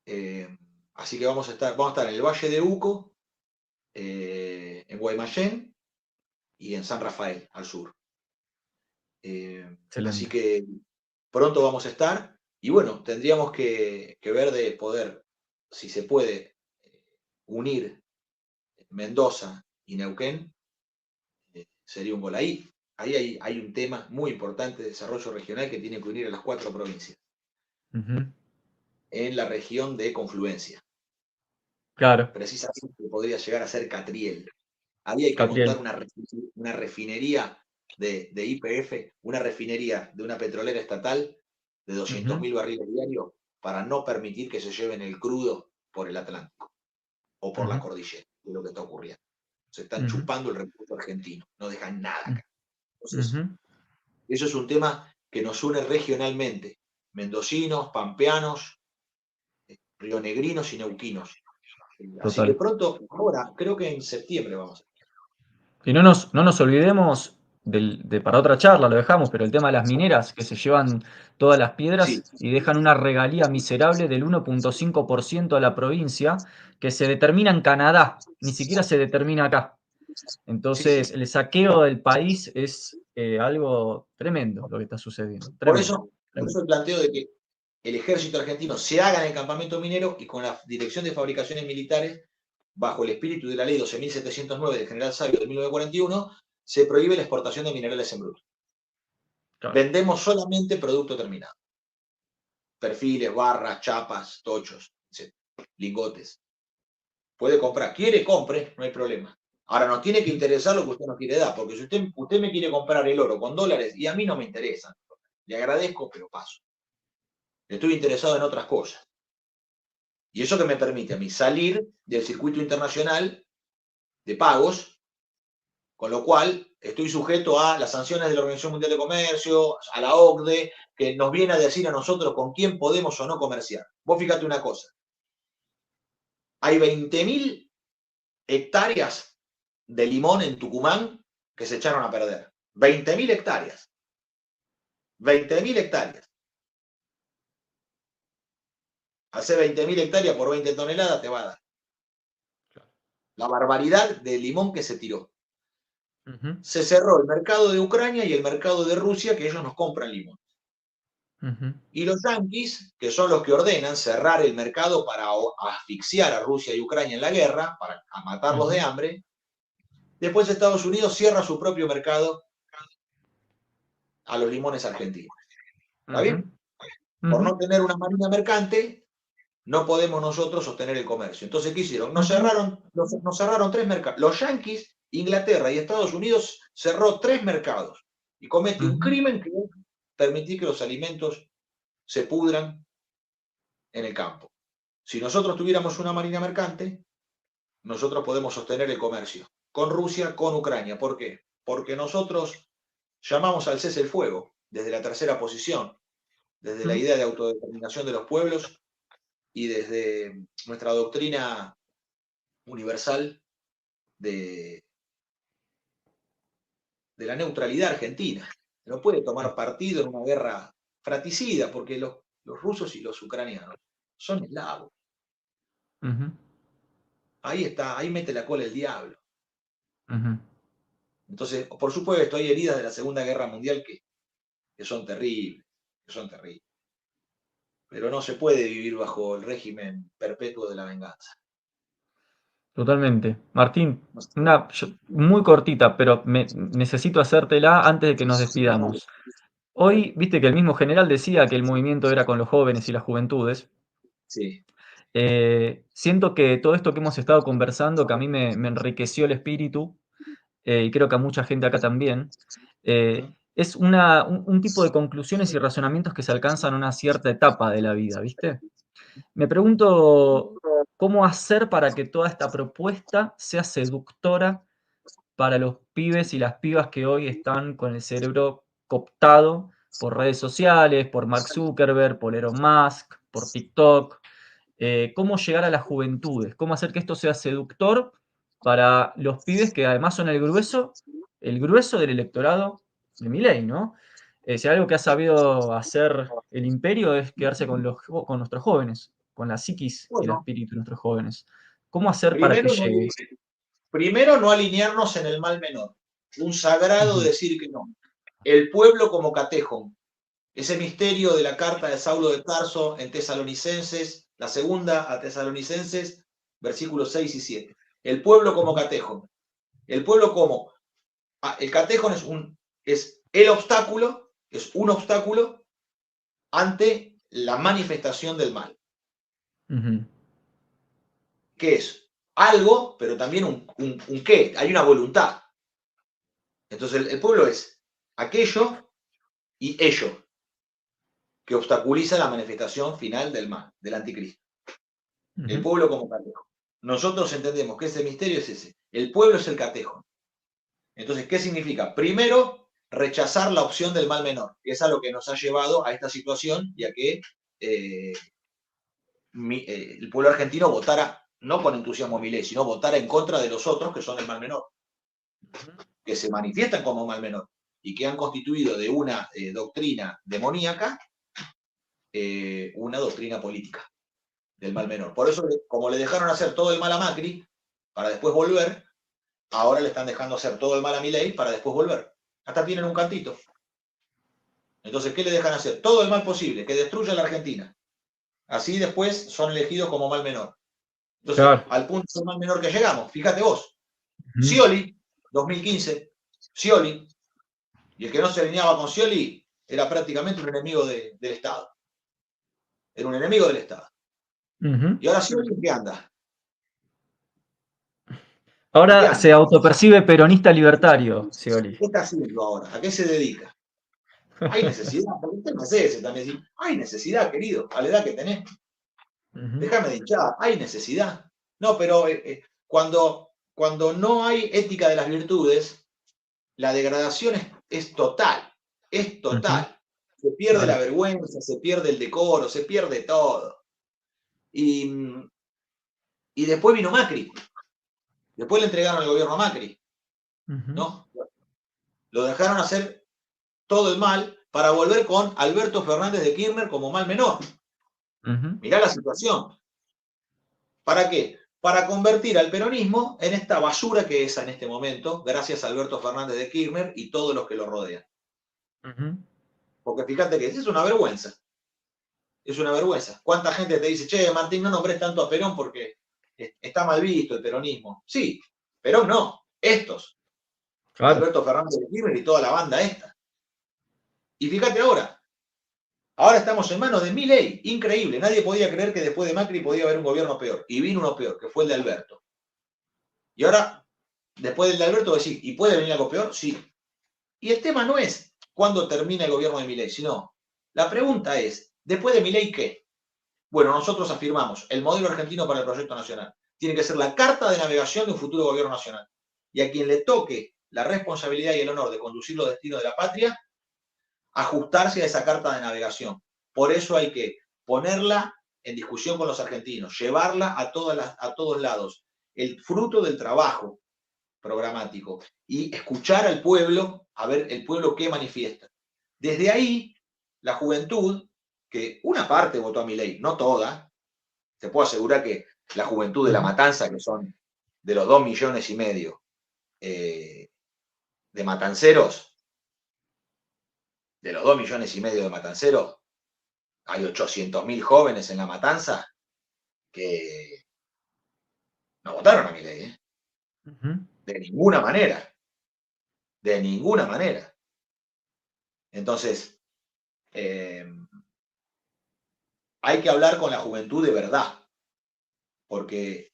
Eh, así que vamos a estar en el Valle de Uco, en Guaymallén y en San Rafael, al sur. Así Excelente. que pronto vamos a estar y bueno, tendríamos que ver de poder, si se puede, unir Mendoza y Neuquén, sería un gol ahí. Ahí hay un tema muy importante de desarrollo regional que tiene que unir a las 4 provincias Ujú. en la región de confluencia. Claro, Precisamente podría llegar a ser Catriel. Ahí hay que montar Catriel. una refinería de YPF, una refinería de una petrolera estatal de Ujú. 200.000 barriles diarios para no permitir que se lleven el crudo por el Atlántico o por la Ujú. cordillera, que es lo que está ocurriendo. Se están Ujú. chupando el recurso argentino, no dejan nada acá. Entonces, Ujú. eso es un tema que nos une regionalmente, mendocinos, pampeanos, rionegrinos y neuquinos. Así que Total. pronto, ahora, creo que en septiembre vamos a. Y no nos olvidemos para otra charla, lo dejamos, pero el tema de las mineras que se llevan todas las Sí, piedras y dejan una regalía miserable del 1,5% a la provincia que se determina en Canadá, ni siquiera se determina acá. sí, sí. Entonces, el saqueo del país es algo tremendo lo que está sucediendo, Por tremendo, eso, por tremendo. eso el planteo de que el ejército argentino se haga en el campamento minero y con la Dirección de Fabricaciones Militares, bajo el espíritu de la ley 12.709 del general Sabio de 1941, se prohíbe la exportación de minerales en bruto. Claro. Vendemos solamente producto terminado. Perfiles, barras, chapas, tochos, etc. Lingotes. Puede comprar. Quiere, compre, no hay problema. Ahora, nos tiene que Ujú. interesar lo que usted nos quiere dar, porque si usted me quiere comprar el oro con dólares y a mí no me interesa, le agradezco, pero paso. Estoy interesado en otras cosas. Y eso que me permite a mí salir del circuito internacional de pagos, con lo cual estoy sujeto a las sanciones de la Organización Mundial de Comercio, a la OCDE, que nos viene a decir a nosotros con quién podemos o no comerciar. Vos fíjate una cosa, hay 20.000 hectáreas de limón en Tucumán que se echaron a perder. 20.000 hectáreas. 20.000 hectáreas. Hace 20.000 hectáreas por 20 toneladas te va a dar. La barbaridad de limón que se tiró. Se cerró el mercado de Ucrania y el mercado de Rusia, que ellos nos compran limón. Y los yanquis, que son los que ordenan cerrar el mercado para asfixiar a Rusia y Ucrania en la guerra, para matarlos de hambre, después Estados Unidos cierra su propio mercado a los limones argentinos. ¿Está bien? Por no tener una marina mercante, no podemos nosotros sostener el comercio. Entonces, ¿qué hicieron? Nos cerraron 3 mercados. Los yanquis, Inglaterra y Estados Unidos cerró 3 mercados y comete un crimen que es permitir que los alimentos se pudran en el campo. Si nosotros tuviéramos una marina mercante, nosotros podemos sostener el comercio con Rusia, con Ucrania. ¿Por qué? Porque nosotros llamamos al cese el fuego desde la tercera posición, desde la idea de autodeterminación de los pueblos y desde nuestra doctrina universal de la neutralidad argentina. No puede tomar partido en una guerra fratricida, porque los rusos y los ucranianos son eslavos. Ahí está, ahí mete la cola el diablo. Entonces, por supuesto, hay heridas de la Segunda Guerra Mundial que son terribles, Pero no se puede vivir bajo el régimen perpetuo de la venganza. Totalmente. Martín, muy cortita, pero necesito hacértela antes de que nos despidamos. Hoy, viste que el mismo general decía que el movimiento era con los jóvenes y las juventudes. Sí. Siento que todo esto que hemos estado conversando, que a mí me enriqueció el espíritu, y creo que a mucha gente acá también, es un tipo de conclusiones y razonamientos que se alcanzan en una cierta etapa de la vida, ¿viste? Me pregunto cómo hacer para que toda esta propuesta sea seductora para los pibes y las pibas que hoy están con el cerebro cooptado por redes sociales, por Mark Zuckerberg, por Elon Musk, por TikTok. Cómo llegar a las juventudes, cómo hacer que esto sea seductor para los pibes que además son el grueso del electorado de Milei, ¿no? Si algo que ha sabido hacer el imperio es quedarse con nuestros jóvenes, con la psiquis y el espíritu de nuestros jóvenes. ¿Cómo hacer para que llegue? Primero, no alinearnos en el mal menor. Un sagrado decir que no. El pueblo como catejón. Ese misterio de la carta de Saulo de Tarso en Tesalonicenses, la segunda a Tesalonicenses, versículos 6 y 7. El pueblo como catejón. El pueblo como... El catejón es el obstáculo, es un obstáculo ante la manifestación del mal. ¿Qué es? Algo, pero también un qué. Hay una voluntad. Entonces el pueblo es aquello y ello que obstaculiza la manifestación final del mal, del anticristo. El pueblo como catejo. Nosotros entendemos que ese misterio es ese. El pueblo es el catejo. Entonces, ¿qué significa? Primero, rechazar la opción del mal menor, que es a lo que nos ha llevado a esta situación y a que el pueblo argentino votara, no con entusiasmo a Milei, sino votara en contra de los otros que son el mal menor, que se manifiestan como mal menor y que han constituido de una doctrina demoníaca una doctrina política del mal menor. Por eso, como le dejaron hacer todo el mal a Macri para después volver, ahora le están dejando hacer todo el mal a Milei para después volver. Hasta tienen un cantito. Entonces, ¿qué le dejan hacer? Todo el mal posible, que destruya la Argentina. Así después son elegidos como mal menor. Entonces, al punto del mal menor que llegamos, fíjate vos. Scioli, 2015, Scioli, y el que no se alineaba con Scioli era prácticamente un enemigo del Estado. Era un enemigo del Estado. Y ahora Scioli, ¿qué anda? Ahora se autopercibe peronista libertario, Scioli. ¿Qué está haciendo ahora? ¿A qué se dedica? Hay necesidad, porque usted no hace ese también. Decir, hay necesidad, querido, a la edad que tenés. Déjame de hinchar, hay necesidad. No, pero cuando no hay ética de las virtudes, la degradación es total. Es total. Se pierde la vergüenza, se pierde el decoro, se pierde todo. Y Y después vino Macri. Después le entregaron el gobierno a Macri, Ujú, ¿no? Lo dejaron hacer todo el mal para volver con Alberto Fernández de Kirchner como mal menor. ujú, Mirá la situación. ¿Para qué? Para convertir al peronismo en esta basura que es en este momento, gracias a Alberto Fernández de Kirchner y todos los que lo rodean. ujú. Porque fíjate que es una vergüenza. Es una vergüenza. ¿Cuánta gente te dice, che, Martín, no nombres tanto a Perón porque está mal visto el peronismo? Sí, Perón no, estos. Claro. Alberto Fernández de Kirchner y toda la banda esta. Y fíjate ahora estamos en manos de Milei, increíble. Nadie podía creer que después de Macri podía haber un gobierno peor. Y vino uno peor, que fue el de Alberto. Y ahora, después del de Alberto, decir, ¿y puede venir algo peor? Sí. Y el tema no es cuándo termina el gobierno de Milei, sino la pregunta es, ¿después de Milei qué? Bueno, nosotros afirmamos, el modelo argentino para el proyecto nacional tiene que ser la carta de navegación de un futuro gobierno nacional. Y a quien le toque la responsabilidad y el honor de conducir los destinos de la patria, ajustarse a esa carta de navegación. Por eso hay que ponerla en discusión con los argentinos, llevarla a todos lados. El fruto del trabajo programático y escuchar al pueblo, a ver el pueblo qué manifiesta. Desde ahí, la juventud, que una parte votó a Milei, no toda, te puedo asegurar que la juventud de La Matanza, que son de los 2,5 millones de matanceros, de los 2,5 millones de matanceros, hay 800.000 jóvenes en La Matanza que no votaron a Milei, ¿eh? Ujú. De ninguna manera. De ninguna manera. Entonces, hay que hablar con la juventud de verdad, porque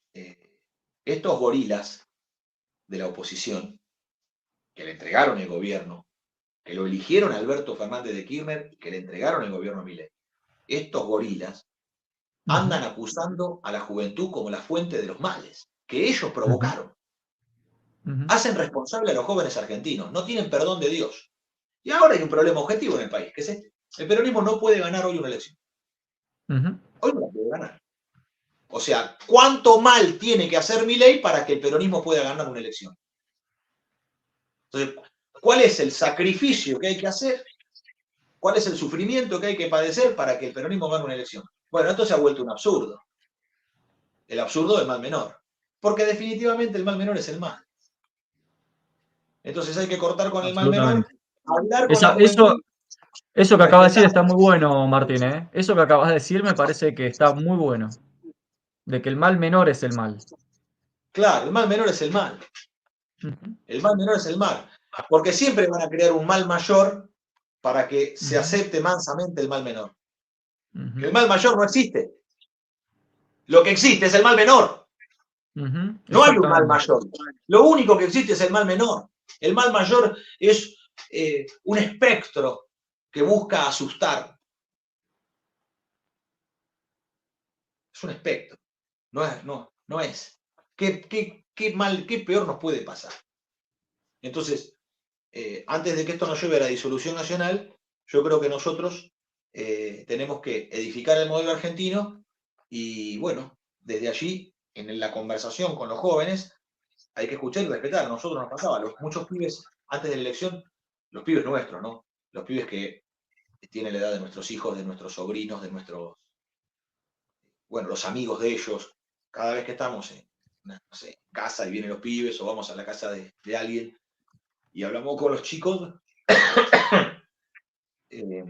estos gorilas de la oposición, que le entregaron el gobierno, que lo eligieron a Alberto Fernández de Kirchner y que le entregaron el gobierno a Milei, estos gorilas andan acusando a la juventud como la fuente de los males, que ellos provocaron. Ujú. Hacen responsable a los jóvenes argentinos, no tienen perdón de Dios. Y ahora hay un problema objetivo en el país, que es este. El peronismo no puede ganar hoy una elección. Ujú. Hoy no la puede ganar. O sea, ¿cuánto mal tiene que hacer Milei para que el peronismo pueda ganar una elección? Entonces, ¿cuál es el sacrificio que hay que hacer? ¿Cuál es el sufrimiento que hay que padecer para que el peronismo gane una elección? Bueno, esto se ha vuelto un absurdo. El absurdo del mal menor. Porque definitivamente el mal menor es el mal. Entonces hay que cortar con el mal menor, Absolutamente. hablar con la Eso, eso, juventud, eso que acabas de decir respetar. está muy bueno, Martín, ¿eh? Eso que acabas de decir me parece que está muy bueno. De que el mal menor es el mal. Claro, el mal menor es el mal. Ujú, El mal menor es el mal. Porque siempre van a crear un mal mayor para que se ujú, acepte mansamente el mal menor. ujú, El mal mayor no existe. Lo que existe es el mal menor. ujú. No hay un mal Exactamente. mayor. Lo único que existe es el mal menor. El mal mayor es un espectro que busca asustar. Es un espectro. No es. ¿Qué peor nos puede pasar? Entonces, antes de que esto nos lleve a la disolución nacional, yo creo que nosotros tenemos que edificar el modelo argentino y, bueno, desde allí, en la conversación con los jóvenes, hay que escuchar y respetar. A nosotros nos pasaba, muchos pibes, antes de la elección, los pibes nuestros, ¿no? Los pibes que tienen la edad de nuestros hijos, de nuestros sobrinos, de nuestros, bueno, los amigos de ellos, cada vez que estamos en, no sé, en casa y vienen los pibes o vamos a la casa de alguien y hablamos con los chicos, eh,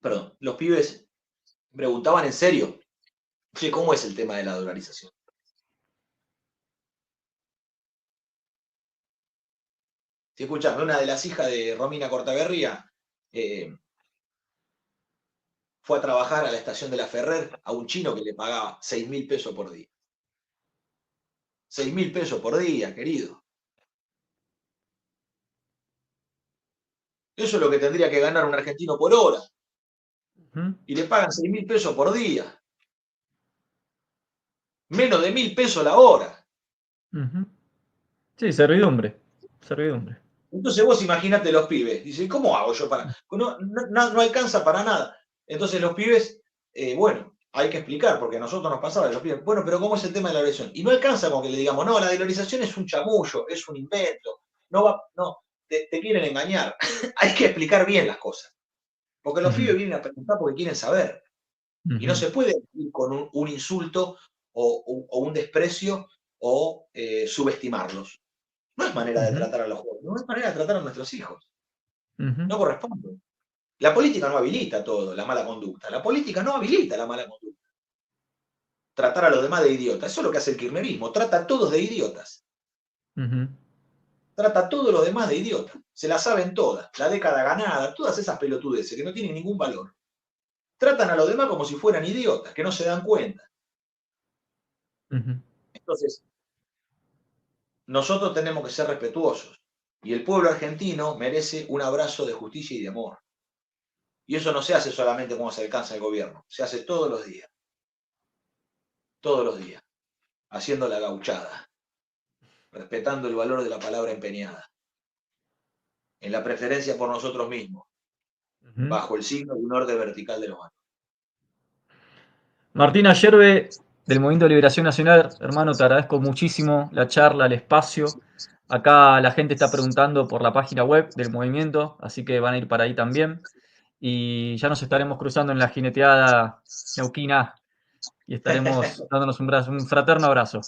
perdón, los pibes preguntaban en serio, che, ¿cómo es el tema de la dolarización? Si escuchás, una de las hijas de Romina Cortaberría fue a trabajar a la estación de la Ferrer a un chino que le pagaba 6.000 pesos por día. 6.000 pesos por día, querido. Eso es lo que tendría que ganar un argentino por hora. Ujú, Y le pagan 6.000 pesos por día. Menos de 1.000 pesos la hora. ujú. Sí, servidumbre. Servidumbre. Entonces vos imaginate los pibes. Dicen, ¿cómo hago yo para...? No alcanza para nada. Entonces los pibes, bueno, hay que explicar, porque a nosotros nos pasaba, los pibes, bueno, pero ¿cómo es el tema de la dolarización? Y no alcanza con que le digamos, no, la dolarización es un chamullo, es un invento, te quieren engañar. Hay que explicar bien las cosas, porque los pibes vienen a preguntar porque quieren saber. Y no se puede ir con un insulto o un desprecio o subestimarlos. No es manera de tratar a los jóvenes, no es manera de tratar a nuestros hijos. No corresponde. La política no habilita todo, la mala conducta. La política no habilita la mala conducta. Tratar a los demás de idiotas. Eso es lo que hace el kirchnerismo. Trata a todos de idiotas. Trata a todos los demás de idiotas. Se la saben todas. La década ganada, todas esas pelotudeces que no tienen ningún valor. Tratan a los demás como si fueran idiotas, que no se dan cuenta. Entonces, nosotros tenemos que ser respetuosos. Y el pueblo argentino merece un abrazo de justicia y de amor. Y eso no se hace solamente cuando se alcanza el gobierno. Se hace todos los días. Todos los días. Haciendo la gauchada. Respetando el valor de la palabra empeñada. En la preferencia por nosotros mismos. Bajo el signo de un orden vertical de los manos. Martín Ayerbe, del Movimiento de Liberación Nacional, hermano, te agradezco muchísimo la charla, el espacio. Acá la gente está preguntando por la página web del movimiento, así que van a ir para ahí también. Y ya nos estaremos cruzando en la jineteada neuquina y estaremos dándonos un fraterno abrazo.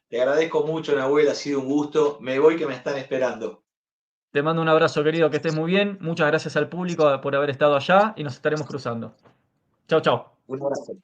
Te agradezco mucho, Nahuel, ha sido un gusto. Me voy que me están esperando. Te mando un abrazo, querido, que estés muy bien. Muchas gracias al público por haber estado allá y nos estaremos cruzando. Chau, chau. Un abrazo.